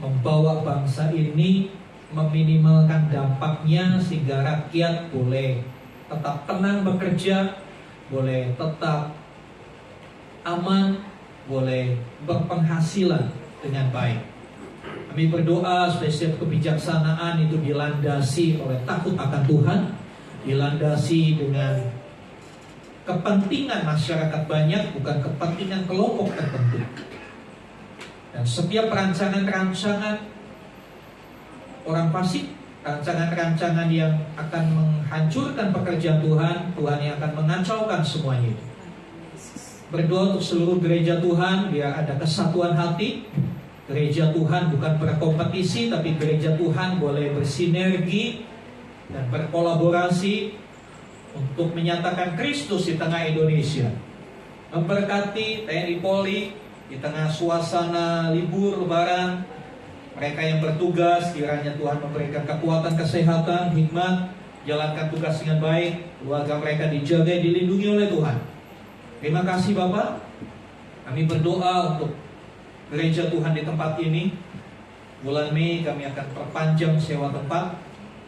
membawa bangsa ini meminimalkan dampaknya sehingga rakyat boleh tetap tenang bekerja, boleh tetap aman, boleh berpenghasilan dengan baik. Kami berdoa supaya setiap kebijaksanaan itu dilandasi oleh takut akan Tuhan, dilandasi dengan kepentingan masyarakat banyak, bukan kepentingan kelompok tertentu. Dan setiap rancangan-rancangan orang fasik, rancangan-rancangan yang akan menghancurkan pekerjaan Tuhan, Tuhan yang akan mengacaukan semuanya itu. Berdoa untuk seluruh gereja Tuhan, biar ada kesatuan hati. Gereja Tuhan bukan berkompetisi, tapi gereja Tuhan boleh bersinergi dan berkolaborasi untuk menyatakan Kristus di tengah Indonesia. Memberkati TNI Polri di tengah suasana libur lebaran. Mereka yang bertugas, kiranya Tuhan memberikan kekuatan, kesehatan, hikmat, jalankan tugas dengan baik. Keluarga mereka dijaga, dilindungi oleh Tuhan. Terima kasih Bapak. Kami berdoa untuk gereja Tuhan di tempat ini. Bulan Mei kami akan perpanjang sewa tempat.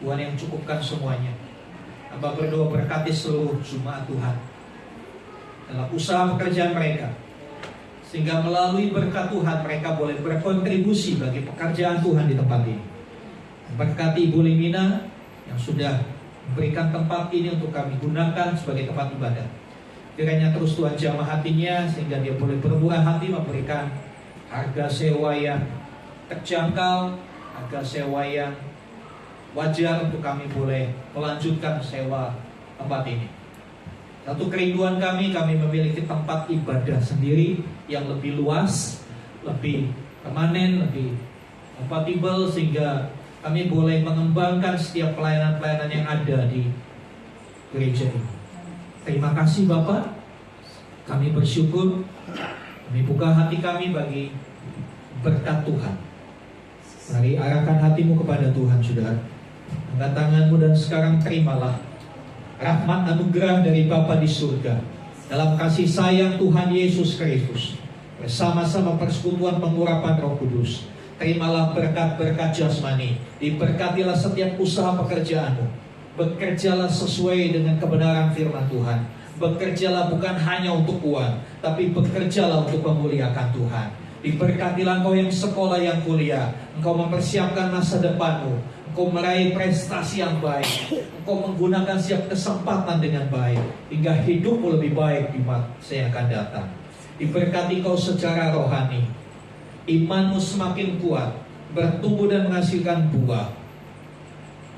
Tuhan yang cukupkan semuanya. Hamba berdoa berkati seluruh jemaat Tuhan dalam usaha pekerjaan mereka, sehingga melalui berkat Tuhan mereka boleh berkontribusi bagi pekerjaan Tuhan di tempat ini. Berkati Ibu Limina yang sudah memberikan tempat ini untuk kami gunakan sebagai tempat ibadah. Kiranya terus Tuhan jamah hatinya, sehingga dia boleh bermurah hati memberikan harga sewa yang terjangkau, harga sewa yang wajar untuk kami boleh melanjutkan sewa tempat ini. Satu kerinduan kami memiliki tempat ibadah sendiri yang lebih luas, lebih permanen, lebih kompatibel, sehingga kami boleh mengembangkan setiap pelayanan-pelayanan yang ada di gereja ini. Terima kasih Bapak, kami bersyukur, kami buka hati kami bagi berkat Tuhan. Mari arahkan hatimu kepada Tuhan, saudara. Angkat tanganmu dan sekarang terimalah rahmat anugerah dari Bapa di surga, dalam kasih sayang Tuhan Yesus Kristus, bersama-sama persekutuan pengurapan Roh Kudus. Terimalah berkat-berkat jasmani, diberkatilah setiap usaha pekerjaanmu, bekerjalah sesuai dengan kebenaran firman Tuhan, bekerjalah bukan hanya untuk uang, tapi bekerjalah untuk memuliakan Tuhan. Diberkatilah engkau yang sekolah, yang kuliah, engkau mempersiapkan masa depanmu, engkau meraih prestasi yang baik, engkau menggunakan setiap kesempatan dengan baik, hingga hidupmu lebih baik di masa yang akan datang. Diberkati kau secara rohani, imanmu semakin kuat, bertumbuh dan menghasilkan buah,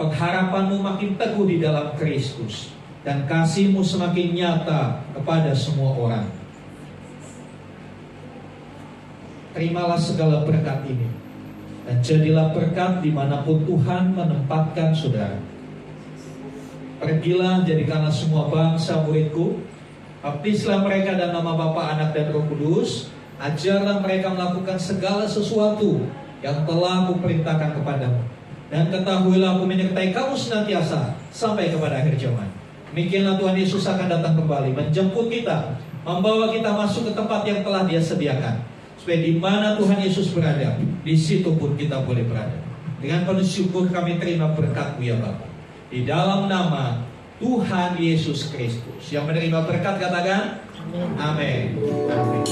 pengharapanmu makin teguh di dalam Kristus, dan kasihmu semakin nyata kepada semua orang. Terimalah segala berkat ini, dan jadilah berkat dimanapun Tuhan menempatkan saudara. Pergilah, jadikanlah semua bangsa muridku, baptislah mereka dalam nama Bapa, Anak, dan Roh Kudus. Ajarlah mereka melakukan segala sesuatu yang telah kuperintahkan kepadamu, dan ketahuilah aku menyertai kamu senantiasa sampai kepada akhir zaman. Demikianlah Tuhan Yesus akan datang kembali, menjemput kita, membawa kita masuk ke tempat yang telah Dia sediakan, supaya di mana Tuhan Yesus berada, di situ pun kita boleh berada. Dengan penuh syukur kami terima berkat-Mu ya Bapa, di dalam nama Tuhan Yesus Kristus. Yang menerima berkat katakan amin. Amin.